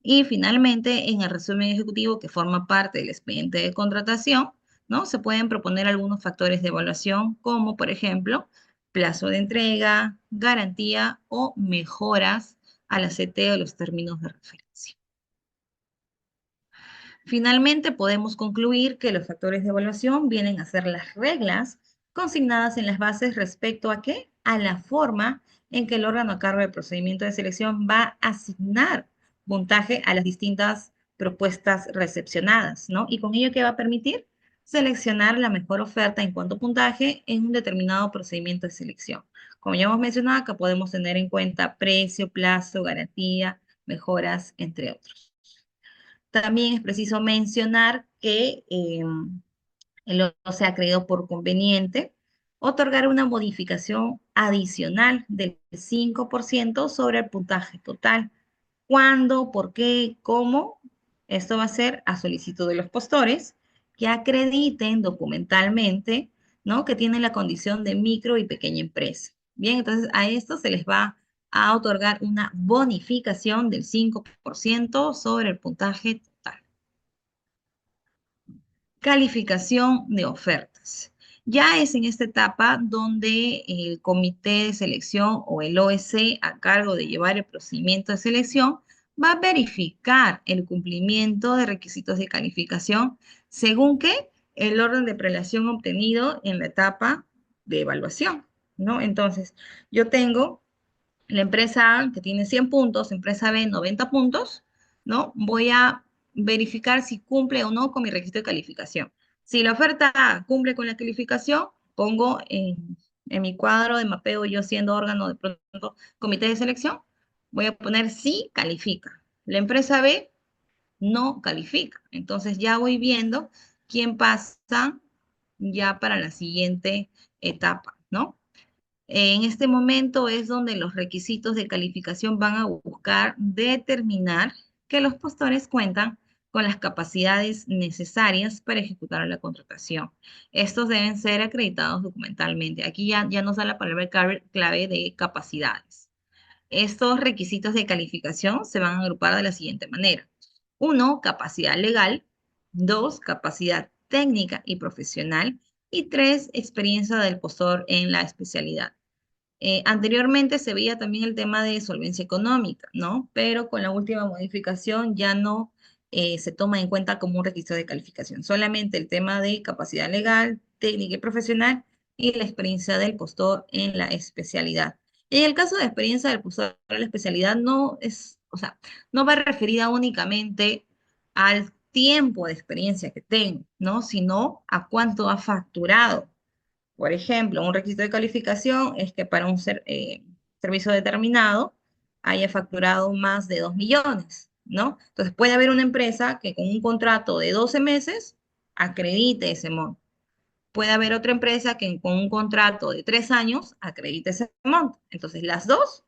Y finalmente, en el resumen ejecutivo que forma parte del expediente de contratación, ¿no? Se pueden proponer algunos factores de evaluación, como por ejemplo, plazo de entrega, garantía o mejoras al ACT o los términos de referencia. Finalmente, podemos concluir que los factores de evaluación vienen a ser las reglas consignadas en las bases respecto a qué? A la forma en que el órgano a cargo del procedimiento de selección va a asignar puntaje a las distintas propuestas recepcionadas, ¿no? Y con ello, ¿qué va a permitir? Seleccionar la mejor oferta en cuanto a puntaje en un determinado procedimiento de selección. Como ya hemos mencionado, acá podemos tener en cuenta precio, plazo, garantía, mejoras, entre otros. También es preciso mencionar que el otro se ha creído por conveniente otorgar una modificación adicional del 5% sobre el puntaje total. ¿Cuándo? ¿Por qué? ¿Cómo? Esto va a ser a solicitud de los postores que acrediten documentalmente, ¿no? Que tienen la condición de micro y pequeña empresa. Bien, entonces a esto se les va a otorgar una bonificación del 5% sobre el puntaje total. Calificación de ofertas. Ya es en esta etapa donde el comité de selección o el OEC a cargo de llevar el procedimiento de selección va a verificar el cumplimiento de requisitos de calificación según que el orden de prelación obtenido en la etapa de evaluación, ¿no? Entonces, yo tengo la empresa A que tiene 100 puntos, empresa B 90 puntos, ¿no? Voy a verificar si cumple o no con mi requisito de calificación. Si la oferta A cumple con la calificación, pongo en mi cuadro de mapeo, yo siendo órgano de pronto comité de selección, voy a poner sí califica. La empresa B no califica. Entonces ya voy viendo quién pasa ya para la siguiente etapa, ¿no? En este momento es donde los requisitos de calificación van a buscar determinar que los postores cuentan con las capacidades necesarias para ejecutar la contratación. Estos deben ser acreditados documentalmente. Aquí ya nos da la palabra clave de capacidades. Estos requisitos de calificación se van a agrupar de la siguiente manera. Uno, capacidad legal. Dos, capacidad técnica y profesional. Y tres, experiencia del postor en la especialidad. Anteriormente se veía también el tema de solvencia económica, ¿no? Pero con la última modificación ya no se toma en cuenta como un requisito de calificación, solamente el tema de capacidad legal, técnica y profesional y la experiencia del postor en la especialidad. En el caso de experiencia del postor en la especialidad no es, o sea, no va referida únicamente al tiempo de experiencia que tengo, ¿no? Sino a cuánto ha facturado Por ejemplo, un requisito de calificación es que para un servicio determinado haya facturado más de 2 millones, ¿no? Entonces puede haber una empresa que con un contrato de 12 meses acredite ese monto. Puede haber otra empresa que con un contrato de 3 años acredite ese monto. Entonces las dos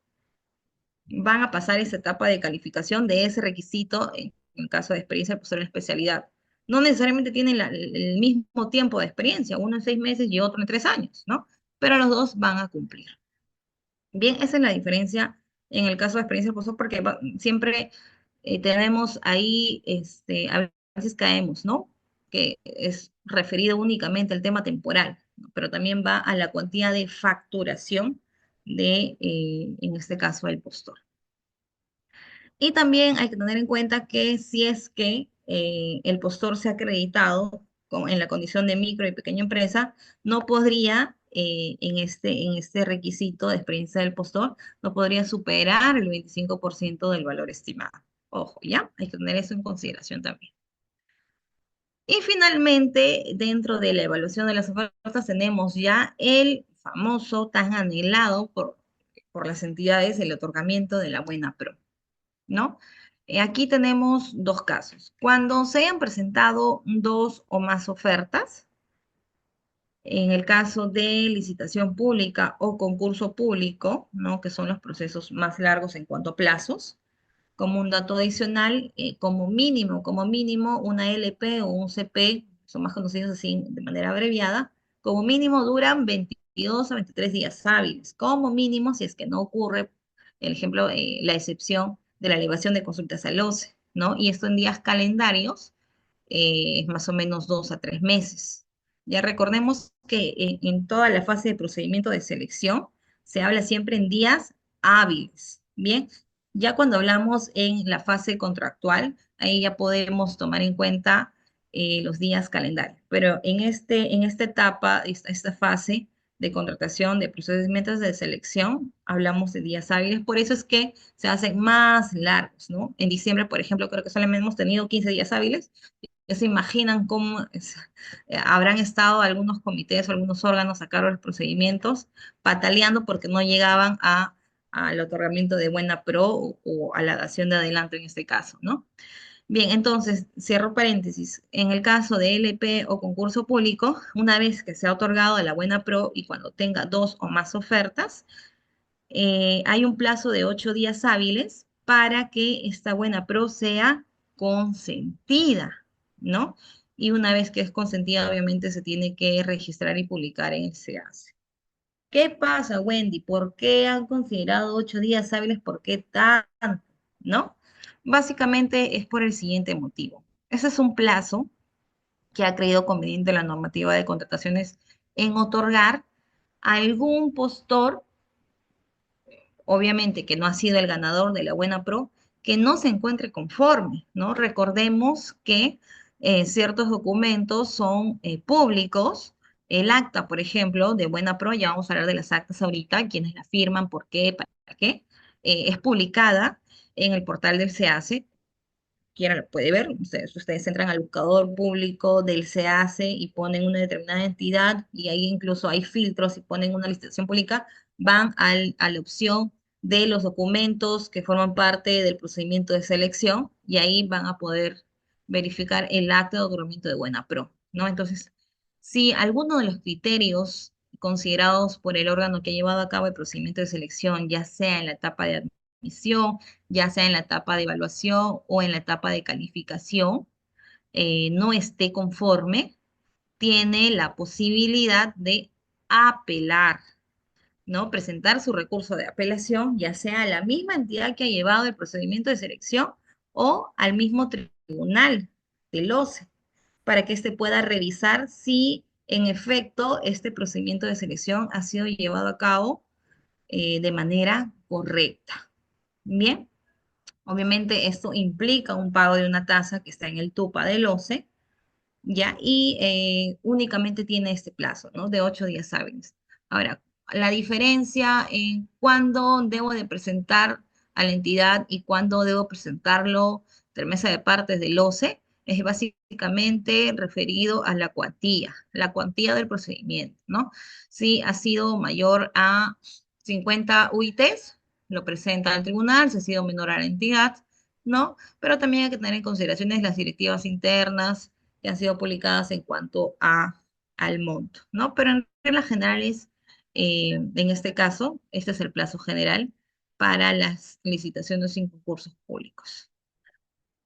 van a pasar esa etapa de calificación de ese requisito en el caso de experiencia de posterior en especialidad. No necesariamente tienen el mismo tiempo de experiencia, uno en 6 meses y otro en 3 años, ¿no? Pero los dos van a cumplir. Bien, esa es la diferencia en el caso de experiencia de posterior porque siempre tenemos ahí, a veces caemos, ¿no? Que es referido únicamente al tema temporal, ¿no? Pero también va a la cuantía de facturación de, en este caso, el postor. Y también hay que tener en cuenta que si es que el postor se ha acreditado en la condición de micro y pequeña empresa, no podría, en este requisito de experiencia del postor, no podría superar el 25% del valor estimado. Ojo, ¿ya? Hay que tener eso en consideración también. Y finalmente, dentro de la evaluación de las ofertas, tenemos ya el famoso, tan anhelado por las entidades, el otorgamiento de la buena pro. ¿No? Aquí tenemos dos casos. Cuando se hayan presentado dos o más ofertas, en el caso de licitación pública o concurso público, ¿no? Que son los procesos más largos en cuanto a plazos, como un dato adicional, como mínimo, una LP o un CP, son más conocidos así de manera abreviada, como mínimo duran 22 a 23 días hábiles, como mínimo si es que no ocurre, el ejemplo, la excepción de la elevación de consultas al OCE, ¿no? Y esto en días calendarios es más o menos 2 a 3 meses. Ya recordemos que en toda la fase de procedimiento de selección se habla siempre en días hábiles, ¿bien? Ya cuando hablamos en la fase contractual, ahí ya podemos tomar en cuenta los días calendarios. Pero en esta etapa, esta fase de contratación, de procedimientos de selección, hablamos de días hábiles. Por eso es que se hacen más largos, ¿no? En diciembre, por ejemplo, creo que solamente hemos tenido 15 días hábiles. Ya se imaginan cómo habrán estado algunos comités o algunos órganos a cargo de los procedimientos pataleando porque no llegaban al otorgamiento de buena pro o a la dación de adelanto en este caso, ¿no? Bien, entonces, cierro paréntesis. En el caso de LP o concurso público, una vez que se ha otorgado la buena pro y cuando tenga dos o más ofertas, hay un plazo de 8 días hábiles para que esta buena pro sea consentida, ¿no? Y una vez que es consentida, obviamente se tiene que registrar y publicar en el SEACE. ¿Qué pasa, Wendy? ¿Por qué han considerado 8 días hábiles? ¿Por qué tanto? ¿No? Básicamente es por el siguiente motivo. Ese es un plazo que ha creído conveniente la normativa de contrataciones en otorgar a algún postor, obviamente que no ha sido el ganador de la buena pro, que no se encuentre conforme, ¿no? Recordemos que ciertos documentos son públicos. El acta, por ejemplo, de buena pro, ya vamos a hablar de las actas ahorita, quienes la firman, por qué, para qué, es publicada en el portal del SEACE, quiera lo puede ver. Ustedes entran al buscador público del SEACE y ponen una determinada entidad y ahí incluso hay filtros y ponen una licitación pública, van a la opción de los documentos que forman parte del procedimiento de selección y ahí van a poder verificar el acta de otorgamiento de buena pro, ¿no? Entonces, si alguno de los criterios considerados por el órgano que ha llevado a cabo el procedimiento de selección, ya sea en la etapa de admisión, ya sea en la etapa de evaluación o en la etapa de calificación, no esté conforme, tiene la posibilidad de apelar, ¿no? Presentar su recurso de apelación, ya sea a la misma entidad que ha llevado el procedimiento de selección o al mismo tribunal del OCE, para que éste pueda revisar si en efecto este procedimiento de selección ha sido llevado a cabo de manera correcta. Bien. Obviamente esto implica un pago de una tasa que está en el TUPA del OCE, ¿ya? Y únicamente tiene este plazo, ¿no? De 8 días hábiles. Ahora, la diferencia en cuándo debo de presentar a la entidad y cuándo debo presentarlo de mesa de partes del OCE es básicamente referido a la cuantía del procedimiento, ¿no? Si ha sido mayor a 50 UITs, lo presenta al tribunal, si ha sido menor a la entidad, ¿no? Pero también hay que tener en consideraciones las directivas internas que han sido publicadas en cuanto al monto, ¿no? Pero en reglas generales, en este caso, este es el plazo general para las licitaciones sin concursos públicos.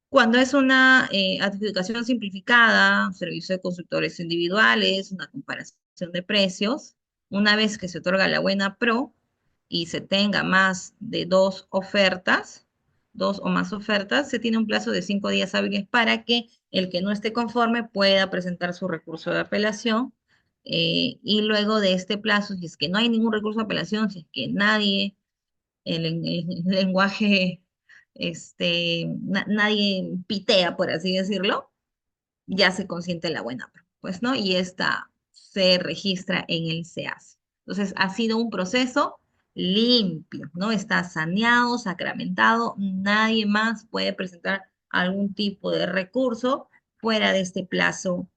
Cuando es una adjudicación simplificada, servicio de consultores individuales, una comparación de precios, una vez que se otorga la buena pro y se tenga más de dos o más ofertas, se tiene un plazo de 5 días hábiles para que el que no esté conforme pueda presentar su recurso de apelación. Y luego de este plazo, si es que no hay ningún recurso de apelación, si es que nadie el lenguaje, nadie pitea, por así decirlo, ya se consiente la buena, pues, ¿no? Y esta se registra en el SEAS. Entonces, ha sido un proceso limpio, ¿no? Está saneado, sacramentado, nadie más puede presentar algún tipo de recurso fuera de este plazo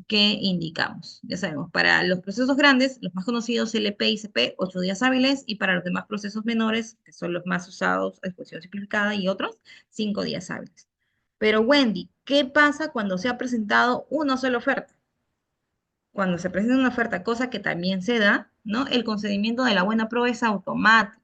que indicamos. Ya sabemos, para los procesos grandes, los más conocidos, LP y CP, 8 días hábiles, y para los demás procesos menores, que son los más usados, exposición simplificada y otros, 5 días hábiles. Pero Wendy, ¿qué pasa cuando se ha presentado una sola oferta? Cuando se presenta una oferta, cosa que también se da, ¿no? El concedimiento de la buena prueba es automático,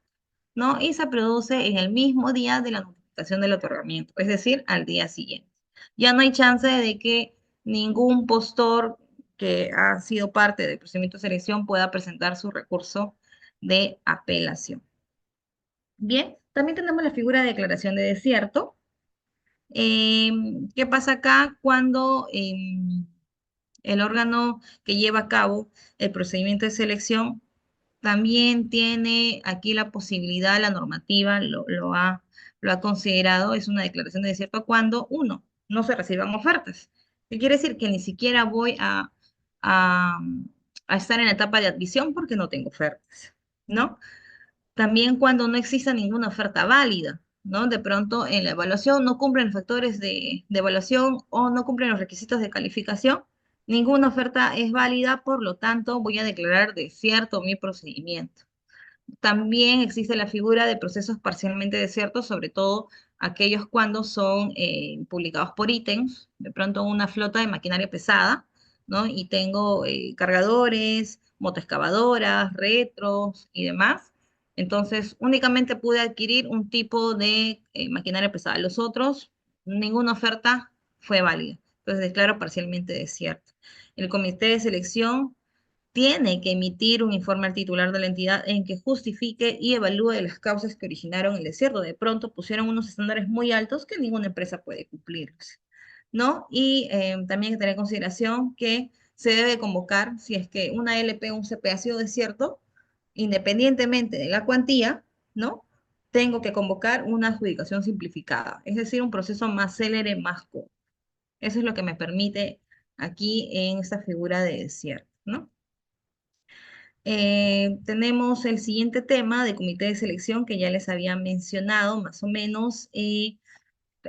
¿no? Y se produce en el mismo día de la notificación del otorgamiento, es decir, al día siguiente. Ya no hay chance de que ningún postor que ha sido parte del procedimiento de selección pueda presentar su recurso de apelación. Bien, también tenemos la figura de declaración de desierto. ¿Qué pasa acá cuando el órgano que lleva a cabo el procedimiento de selección también tiene aquí la posibilidad, la normativa lo ha considerado, es una declaración de desierto cuando, uno, no se reciban ofertas? ¿Qué quiere decir? Que ni siquiera voy a, a estar en la etapa de admisión porque no tengo ofertas, ¿no? También cuando no exista ninguna oferta válida, ¿no? De pronto en la evaluación no cumplen los factores de evaluación o no cumplen los requisitos de calificación, ninguna oferta es válida, por lo tanto voy a declarar desierto mi procedimiento. También existe la figura de procesos parcialmente desiertos, sobre todo aquellos cuando son publicados por ítems, de pronto una flota de maquinaria pesada, ¿no? Y tengo cargadores, motoexcavadoras, retros y demás. Entonces, únicamente pude adquirir un tipo de maquinaria pesada. Los otros, ninguna oferta fue válida. Entonces, declaro parcialmente desierto. El comité de selección tiene que emitir un informe al titular de la entidad en que justifique y evalúe las causas que originaron el desierto. De pronto pusieron unos estándares muy altos que ninguna empresa puede cumplir, ¿no? Y también hay que tener en consideración que se debe convocar, si es que una LP o un CP ha sido desierto, independientemente de la cuantía, ¿no? Tengo que convocar una adjudicación simplificada, es decir, un proceso más célere, más corto. Eso es lo que me permite aquí en esta figura de desierto, ¿no? Tenemos el siguiente tema de comité de selección que ya les había mencionado más o menos.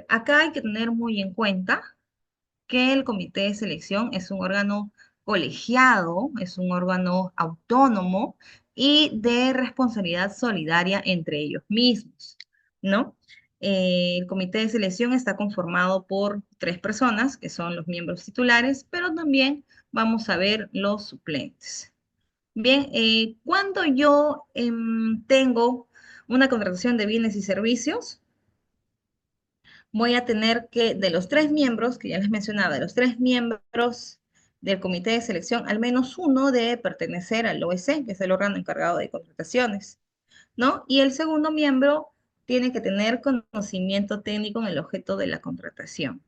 Acá hay que tener muy en cuenta que el comité de selección es un órgano colegiado, es un órgano autónomo y de responsabilidad solidaria entre ellos mismos, ¿no? El comité de selección está conformado por 3 personas, que son los miembros titulares, pero también vamos a ver los suplentes. Bien, cuando yo tengo una contratación de bienes y servicios, voy a tener que, de los 3 miembros, que ya les mencionaba, de los 3 miembros del comité de selección, al menos uno debe pertenecer al OEC, que es el órgano encargado de contrataciones, ¿no? Y el segundo miembro tiene que tener conocimiento técnico en el objeto de la contratación.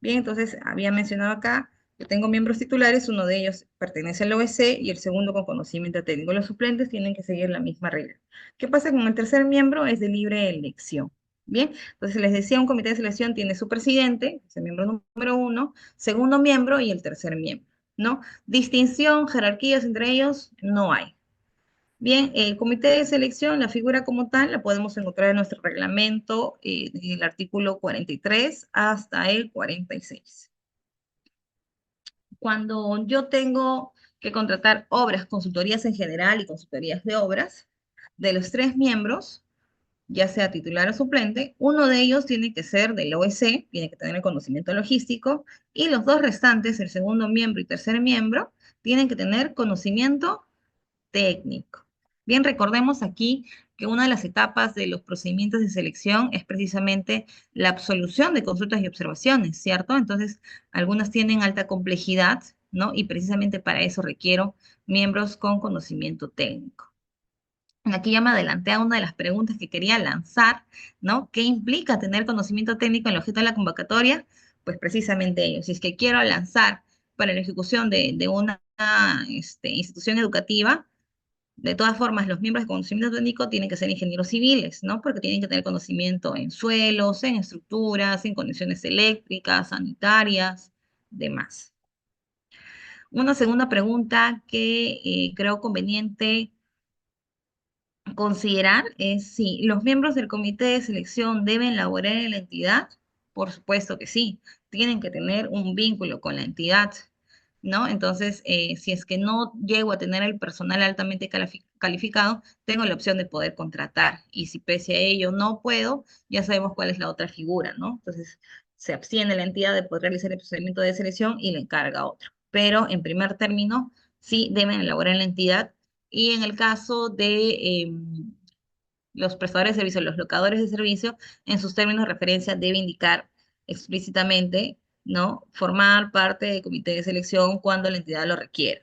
Bien, entonces había mencionado acá que tengo miembros titulares, uno de ellos pertenece al OEC y el segundo con conocimiento técnico. Los suplentes tienen que seguir la misma regla. ¿Qué pasa con el tercer miembro? Es de libre elección. Bien, entonces les decía, un comité de selección tiene su presidente, es el miembro número 1, segundo miembro y el tercer miembro, ¿no? Distinción, jerarquías entre ellos, no hay. Bien, el comité de selección, la figura como tal, la podemos encontrar en nuestro reglamento, desde el artículo 43 hasta el 46. Cuando yo tengo que contratar obras, consultorías en general y consultorías de obras, de los tres miembros, ya sea titular o suplente, uno de ellos tiene que ser del OEC, tiene que tener el conocimiento logístico, y los dos restantes, el segundo miembro y tercer miembro, tienen que tener conocimiento técnico. Bien, recordemos aquí que una de las etapas de los procedimientos de selección es precisamente la absolución de consultas y observaciones, ¿cierto? Entonces, algunas tienen alta complejidad, ¿no? Y precisamente para eso requiero miembros con conocimiento técnico. Aquí ya me adelanté a una de las preguntas que quería lanzar, ¿no? ¿Qué implica tener conocimiento técnico en el objeto de la convocatoria? Pues precisamente ello. Si es que quiero lanzar para la ejecución de una institución educativa, de todas formas, los miembros de conocimiento técnico tienen que ser ingenieros civiles, ¿no? Porque tienen que tener conocimiento en suelos, en estructuras, en conexiones eléctricas, sanitarias, demás. Una segunda pregunta que creo conveniente considerar es si los miembros del comité de selección deben laborar en la entidad. Por supuesto que sí, tienen que tener un vínculo con la entidad, ¿no? Entonces, si es que no llego a tener el personal altamente calificado, tengo la opción de poder contratar. Y si pese a ello no puedo, ya sabemos cuál es la otra figura, ¿no? Entonces, se abstiene la entidad de poder realizar el procedimiento de selección y le encarga a otro. Pero en primer término, sí deben elaborar en la entidad y en el caso de los prestadores de servicio, los locadores de servicio, en sus términos de referencia debe indicar explícitamente, ¿no? Formar parte del comité de selección cuando la entidad lo requiera.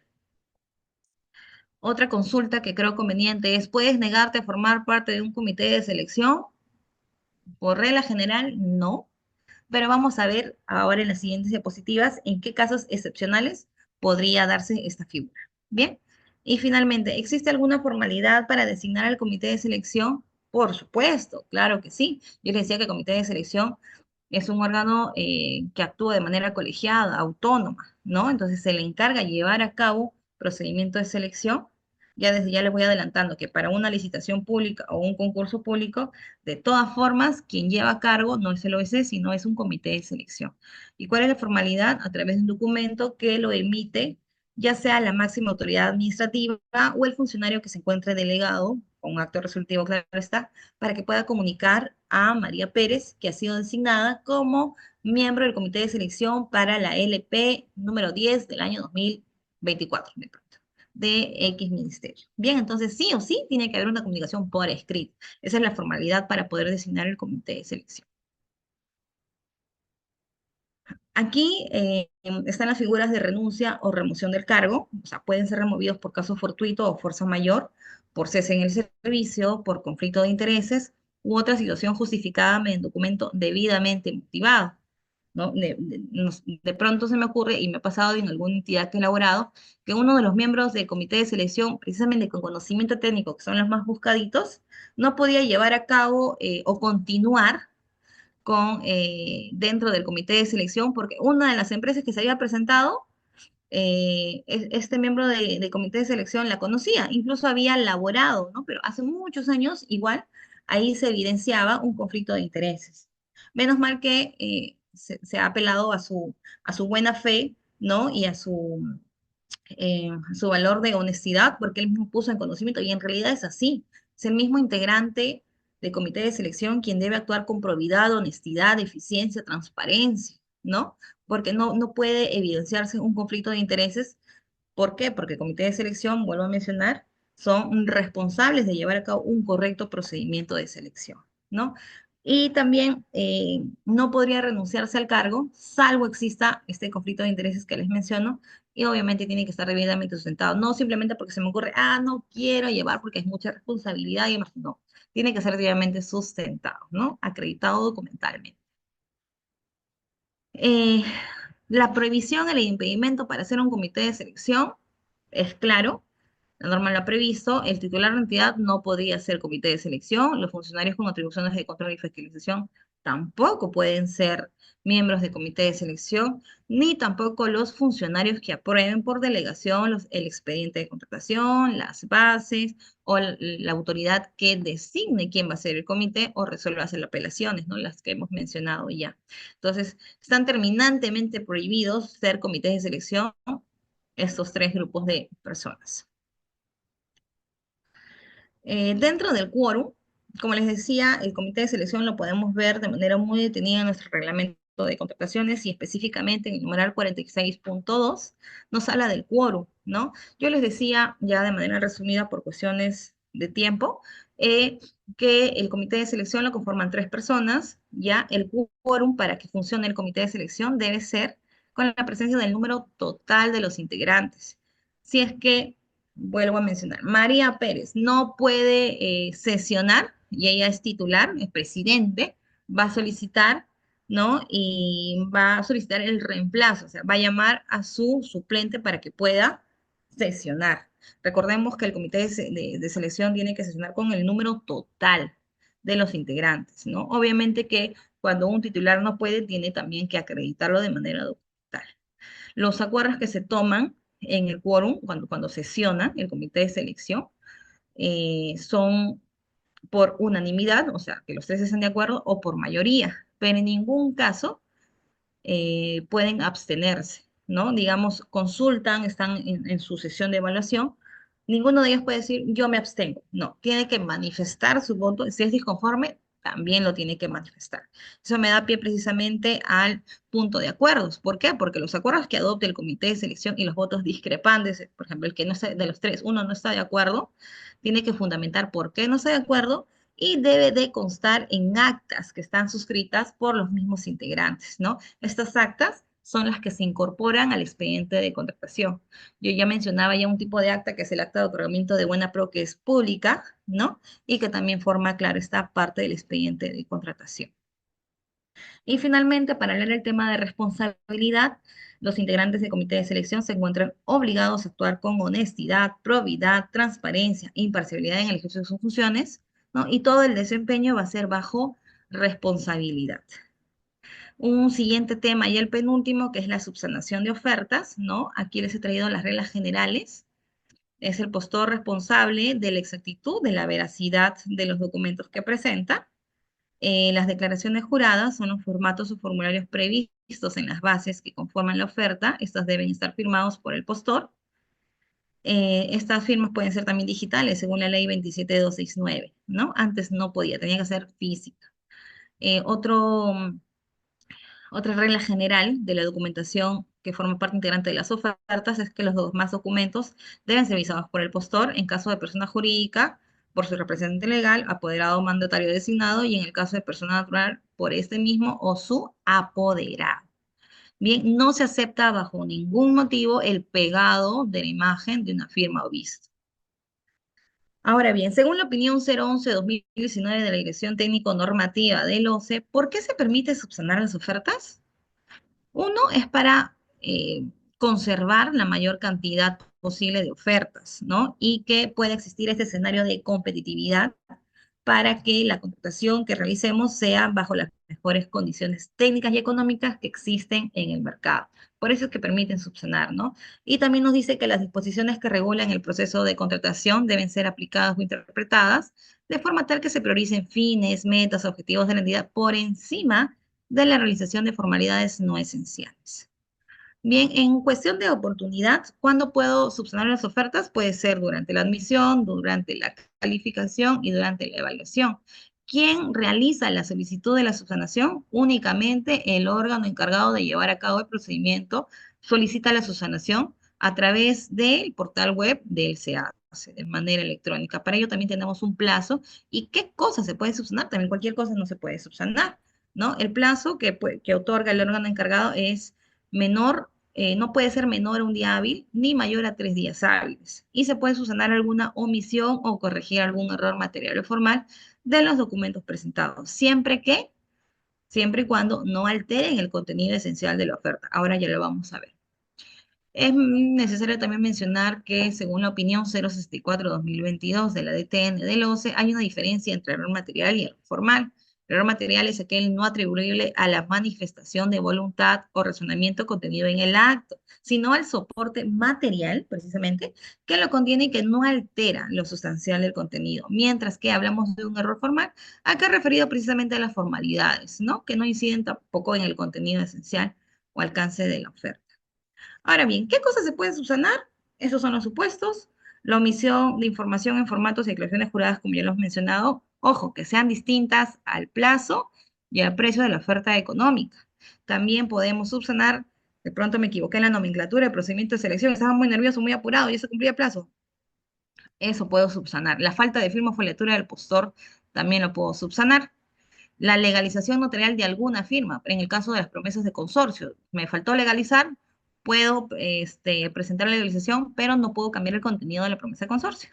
Otra consulta que creo conveniente es, ¿puedes negarte a formar parte de un comité de selección? Por regla general, no. Pero vamos a ver ahora en las siguientes diapositivas en qué casos excepcionales podría darse esta figura. Bien. Y finalmente, ¿existe alguna formalidad para designar al comité de selección? Por supuesto, claro que sí. Yo les decía que el comité de selección es un órgano que actúa de manera colegiada, autónoma, ¿no? Entonces se le encarga llevar a cabo procedimiento de selección. Ya desde ya les voy adelantando que para una licitación pública o un concurso público, de todas formas, quien lleva a cargo no es el OEC, sino es un comité de selección. ¿Y cuál es la formalidad? A través de un documento que lo emite ya sea la máxima autoridad administrativa o el funcionario que se encuentre delegado, con un acto resolutivo, claro está, para que pueda comunicar a María Pérez, que ha sido designada como miembro del comité de selección para la LP número 10 del año 2024, de X ministerio. Bien, entonces sí o sí tiene que haber una comunicación por escrito. Esa es la formalidad para poder designar el comité de selección. Aquí están las figuras de renuncia o remoción del cargo, o sea, pueden ser removidos por caso fortuito o fuerza mayor, por cese en el servicio, por conflicto de intereses u otra situación justificada mediante documento debidamente motivado, ¿no? De pronto se me ocurre, y me ha pasado en alguna entidad que he elaborado, que uno de los miembros del comité de selección, precisamente con conocimiento técnico, que son los más buscaditos, no podía llevar a cabo o continuar dentro del comité de selección, porque una de las empresas que se había presentado, este miembro de comité de selección la conocía, incluso había laborado, ¿no? Pero hace muchos años, igual, ahí se evidenciaba un conflicto de intereses. Menos mal que se ha apelado a su buena fe, ¿no? Y a su valor de honestidad, porque él mismo puso en conocimiento, y en realidad es así. Es el mismo integrante del comité de selección quien debe actuar con probidad, honestidad, eficiencia, transparencia, ¿no? Porque no puede evidenciarse un conflicto de intereses. ¿Por qué? Porque el comité de selección, vuelvo a mencionar, son responsables de llevar a cabo un correcto procedimiento de selección, ¿no? Y también no podría renunciarse al cargo, salvo exista este conflicto de intereses que les menciono, y obviamente tiene que estar debidamente sustentado, no simplemente porque se me ocurre, no quiero llevar porque es mucha responsabilidad y demás, no, tiene que ser debidamente sustentado, ¿no? Acreditado documentalmente. Eh, la prohibición, el impedimento para hacer un comité de selección es claro, la norma lo ha previsto, el titular de la entidad no podría ser comité de selección, los funcionarios con atribuciones de control y fiscalización tampoco pueden ser miembros de comité de selección, ni tampoco los funcionarios que aprueben por delegación el expediente de contratación, las bases o la autoridad que designe quién va a ser el comité o resuelva hacer las apelaciones, ¿no? Las que hemos mencionado ya. Entonces, están terminantemente prohibidos ser comités de selección estos tres grupos de personas. Dentro del quórum, como les decía, el comité de selección lo podemos ver de manera muy detenida en nuestro reglamento de contrataciones y específicamente en el numeral 46.2 nos habla del quórum, ¿no? Yo les decía ya de manera resumida por cuestiones de tiempo eh, que el comité de selección lo conforman tres personas, ya el quórum para que funcione el comité de selección debe ser con la presencia del número total de los integrantes. Si es que vuelvo a mencionar, María Pérez no puede sesionar y ella es titular, es presidente, va a solicitar, ¿no? Y va a solicitar el reemplazo, o sea, va a llamar a su suplente para que pueda sesionar. Recordemos que el comité de selección tiene que sesionar con el número total de los integrantes, ¿no? Obviamente que cuando un titular no puede, tiene también que acreditarlo de manera documental. Los acuerdos que se toman en el quórum, cuando sesiona el comité de selección, son por unanimidad, o sea, que los tres estén de acuerdo, o por mayoría, pero en ningún caso pueden abstenerse, ¿no? Digamos, consultan, están en su sesión de evaluación, ninguno de ellos puede decir, yo me abstengo. No, tiene que manifestar su voto. Si es disconforme, también lo tiene que manifestar. Eso me da pie precisamente al punto de acuerdos. ¿Por qué? Porque los acuerdos que adopte el comité de selección y los votos discrepantes, por ejemplo, el que no está, de los tres, uno no está de acuerdo, tiene que fundamentar por qué no está de acuerdo y debe de constar en actas que están suscritas por los mismos integrantes, ¿no? Estas actas son las que se incorporan al expediente de contratación. Yo ya mencionaba ya un tipo de acta que es el acta de otorgamiento de buena pro que es pública, ¿no? Y que también forma, claro, esta parte del expediente de contratación. Y finalmente, para hablar del tema de responsabilidad, los integrantes del comité de selección se encuentran obligados a actuar con honestidad, probidad, transparencia, imparcialidad en el ejercicio de sus funciones, ¿no? Y todo el desempeño va a ser bajo responsabilidad. Un siguiente tema y el penúltimo, que es la subsanación de ofertas, ¿no? Aquí les he traído las reglas generales. Es el postor responsable de la exactitud, de la veracidad de los documentos que presenta. Las declaraciones juradas son los formatos o formularios previstos en las bases que conforman la oferta. Estas deben estar firmados por el postor. Estas firmas pueden ser también digitales, según la ley 27269, ¿no? Antes no podía, tenía que ser física. Otra regla general de la documentación que forma parte integrante de las ofertas es que los demás documentos deben ser visados por el postor en caso de persona jurídica, por su representante legal, apoderado o mandatario designado, y en el caso de persona natural, por este mismo o su apoderado. Bien, no se acepta bajo ningún motivo el pegado de la imagen de una firma o visto. Ahora bien, según la opinión 011-2019 de la Dirección Técnico Normativa del OCE, ¿por qué se permite subsanar las ofertas? Uno es para conservar la mayor cantidad posible de ofertas, ¿no? Y que pueda existir este escenario de competitividad para que la contratación que realicemos sea bajo las mejores condiciones técnicas y económicas que existen en el mercado. Por eso es que permiten subsanar, ¿no? Y también nos dice que las disposiciones que regulan el proceso de contratación deben ser aplicadas o interpretadas de forma tal que se prioricen fines, metas, objetivos de la entidad por encima de la realización de formalidades no esenciales. Bien, en cuestión de oportunidad, ¿cuándo puedo subsanar las ofertas? Puede ser durante la admisión, durante la calificación y durante la evaluación. ¿Quién realiza la solicitud de la subsanación? Únicamente el órgano encargado de llevar a cabo el procedimiento solicita la subsanación a través del portal web del SEACE, de manera electrónica. Para ello también tenemos un plazo. ¿Y qué cosas se puede subsanar? También cualquier cosa no se puede subsanar, ¿no? El plazo que otorga el órgano encargado es menor, no puede ser menor a un día hábil ni mayor a 3 días hábiles. Y se puede subsanar alguna omisión o corregir algún error material o formal de los documentos presentados, siempre y cuando no alteren el contenido esencial de la oferta. Ahora ya lo vamos a ver. Es necesario también mencionar que, según la opinión 064-2022 de la DTN del OCE, hay una diferencia entre error material y error formal. El error material es aquel no atribuible a la manifestación de voluntad o razonamiento contenido en el acto, sino al soporte material, precisamente, que lo contiene y que no altera lo sustancial del contenido. Mientras que hablamos de un error formal, acá referido precisamente a las formalidades, ¿no? Que no inciden tampoco en el contenido esencial o alcance de la oferta. Ahora bien, ¿qué cosas se pueden subsanar? Esos son los supuestos. La omisión de información en formatos y declaraciones juradas, como ya lo he mencionado, ojo, que sean distintas al plazo y al precio de la oferta económica. También podemos subsanar, de pronto me equivoqué en la nomenclatura, el procedimiento de selección, estaba muy nervioso, muy apurado y se cumplía el plazo. Eso puedo subsanar. La falta de firma o foliatura del postor también lo puedo subsanar. La legalización notarial de alguna firma, en el caso de las promesas de consorcio, me faltó legalizar, puedo presentar la legalización, pero no puedo cambiar el contenido de la promesa de consorcio.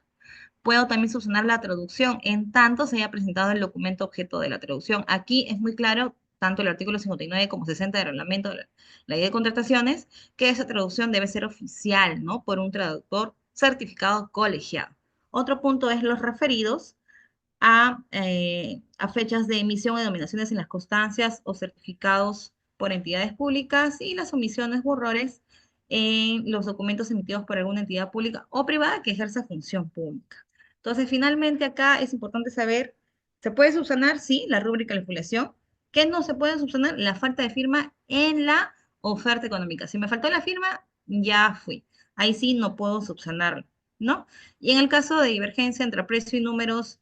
Puedo también subsanar la traducción en tanto se haya presentado el documento objeto de la traducción. Aquí es muy claro, tanto el artículo 59 como 60 del reglamento de la ley de contrataciones, que esa traducción debe ser oficial, ¿no? Por un traductor certificado colegiado. Otro punto es los referidos a fechas de emisión de denominaciones en las constancias o certificados por entidades públicas y las omisiones u errores en los documentos emitidos por alguna entidad pública o privada que ejerza función pública. Entonces, finalmente acá es importante saber, ¿se puede subsanar? Sí, la rúbrica de la filiación. ¿Qué no se puede subsanar? La falta de firma en la oferta económica. Si me faltó la firma, ya fui. Ahí sí no puedo subsanarlo, ¿no? Y en el caso de divergencia entre precio y números,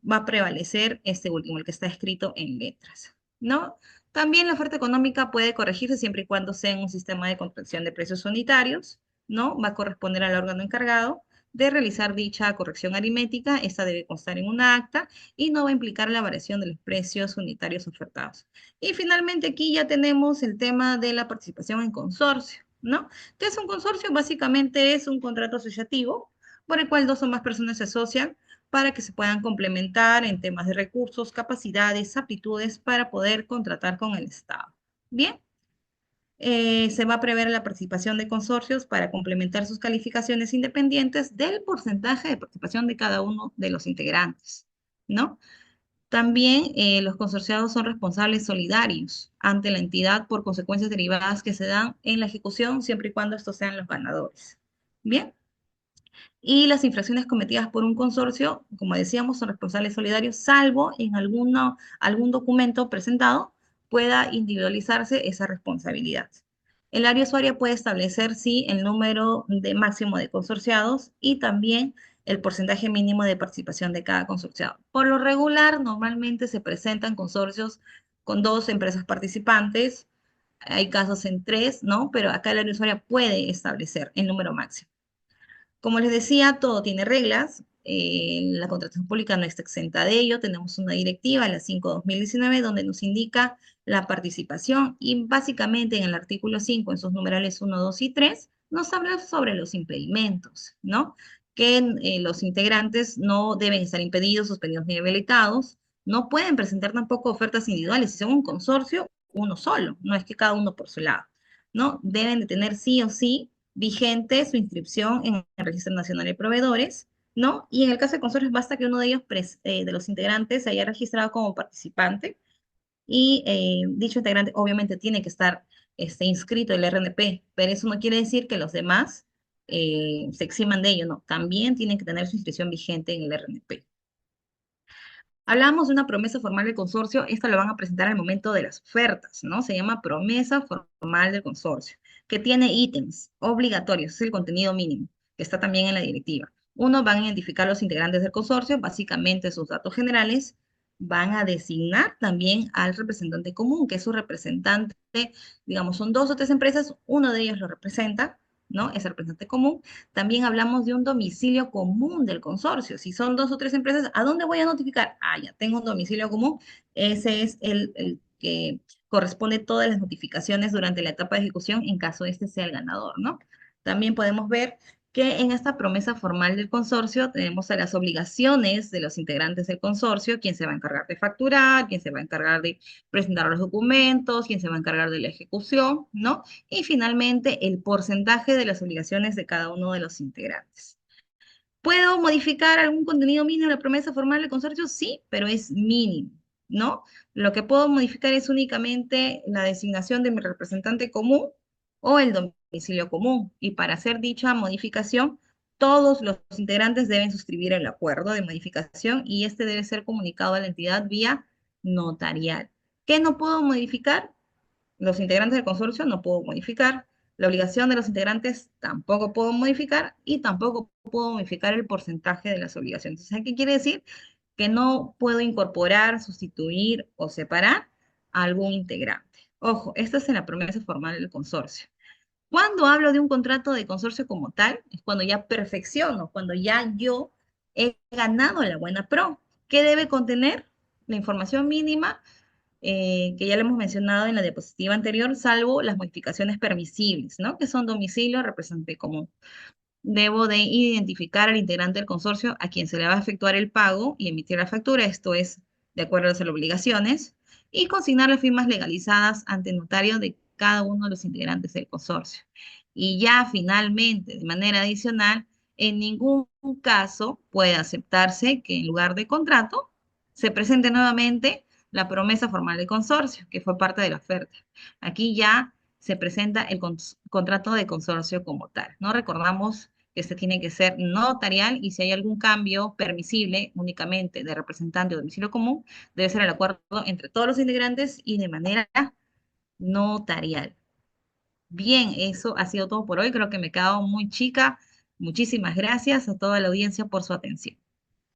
va a prevalecer este último, el que está escrito en letras, ¿no? También la oferta económica puede corregirse siempre y cuando sea en un sistema de contracción de precios unitarios, ¿no? Va a corresponder al órgano encargado de realizar dicha corrección aritmética. Esta debe constar en una acta y no va a implicar la variación de los precios unitarios ofertados. Y finalmente aquí ya tenemos el tema de la participación en consorcio, ¿no? ¿Qué es un consorcio? Básicamente es un contrato asociativo por el cual dos o más personas se asocian para que se puedan complementar en temas de recursos, capacidades, aptitudes para poder contratar con el Estado. Bien, se va a prever la participación de consorcios para complementar sus calificaciones independientes del porcentaje de participación de cada uno de los integrantes, ¿no? También los consorciados son responsables solidarios ante la entidad por consecuencias derivadas que se dan en la ejecución, siempre y cuando estos sean los ganadores. Bien. Y las infracciones cometidas por un consorcio, como decíamos, son responsables solidarios, salvo en algún documento presentado pueda individualizarse esa responsabilidad. El área usuaria puede establecer, sí, el número de máximo de consorciados y también el porcentaje mínimo de participación de cada consorciado. Por lo regular, normalmente se presentan consorcios con dos empresas participantes, hay casos en tres, ¿no? Pero acá el área usuaria puede establecer el número máximo. Como les decía, todo tiene reglas. La contratación pública no está exenta de ello. Tenemos una directiva, la 5/2019, donde nos indica la participación y básicamente en el artículo 5, en sus numerales 1, 2 y 3, nos habla sobre los impedimentos, ¿no? Que los integrantes no deben estar impedidos, suspendidos ni habilitados. No pueden presentar tampoco ofertas individuales. Si son un consorcio, uno solo, no es que cada uno por su lado, ¿no? Deben de tener sí o sí vigente su inscripción en el Registro Nacional de Proveedores, ¿no? Y en el caso de consorcios basta que uno de ellos, de los integrantes, se haya registrado como participante y dicho integrante obviamente tiene que estar inscrito en el RNP, pero eso no quiere decir que los demás se eximan de ello, no, también tienen que tener su inscripción vigente en el RNP. Hablamos de una promesa formal del consorcio, esta la van a presentar al momento de las ofertas, ¿no? Se llama promesa formal del consorcio, que tiene ítems obligatorios, es el contenido mínimo, que está también en la directiva. Uno, van a identificar los integrantes del consorcio, básicamente sus datos generales, van a designar también al representante común, que es su representante, digamos, son dos o tres empresas, uno de ellos lo representa, ¿no? Es el representante común. También hablamos de un domicilio común del consorcio. Si son dos o tres empresas, ¿a dónde voy a notificar? Ah, ya tengo un domicilio común. Ese es el que corresponde todas las notificaciones durante la etapa de ejecución en caso este sea el ganador, ¿no? También podemos ver que en esta promesa formal del consorcio tenemos a las obligaciones de los integrantes del consorcio, quién se va a encargar de facturar, quién se va a encargar de presentar los documentos, quién se va a encargar de la ejecución, ¿no? Y finalmente, el porcentaje de las obligaciones de cada uno de los integrantes. ¿Puedo modificar algún contenido mínimo de la promesa formal del consorcio? Sí, pero es mínimo. ¿no? Lo que puedo modificar es únicamente la designación de mi representante común o el domicilio común. Y para hacer dicha modificación, todos los integrantes deben suscribir el acuerdo de modificación y este debe ser comunicado a la entidad vía notarial. ¿Qué no puedo modificar? Los integrantes del consorcio no puedo modificar. La obligación de los integrantes tampoco puedo modificar y tampoco puedo modificar el porcentaje de las obligaciones. Entonces, ¿qué quiere decir? Que no puedo incorporar, sustituir o separar a algún integrante. Ojo, esto es en la promesa formal del consorcio. Cuando hablo de un contrato de consorcio como tal, es cuando ya perfecciono, cuando ya yo he ganado la buena pro. ¿Qué debe contener? La información mínima que ya lo hemos mencionado en la diapositiva anterior, salvo las modificaciones permisibles, ¿no? Que son domicilio, representante común. Debo de identificar al integrante del consorcio a quien se le va a efectuar el pago y emitir la factura, esto es de acuerdo a las obligaciones, y consignar las firmas legalizadas ante el notario de cada uno de los integrantes del consorcio. Y ya finalmente, de manera adicional, en ningún caso puede aceptarse que en lugar de contrato se presente nuevamente la promesa formal de consorcio, que fue parte de la oferta. Aquí ya se presenta el contrato de consorcio como tal. No recordamos que este tiene que ser notarial y si hay algún cambio permisible únicamente de representante o domicilio común, debe ser el acuerdo entre todos los integrantes y de manera notarial. Bien, eso ha sido todo por hoy. Creo que me he quedado muy chica. Muchísimas gracias a toda la audiencia por su atención.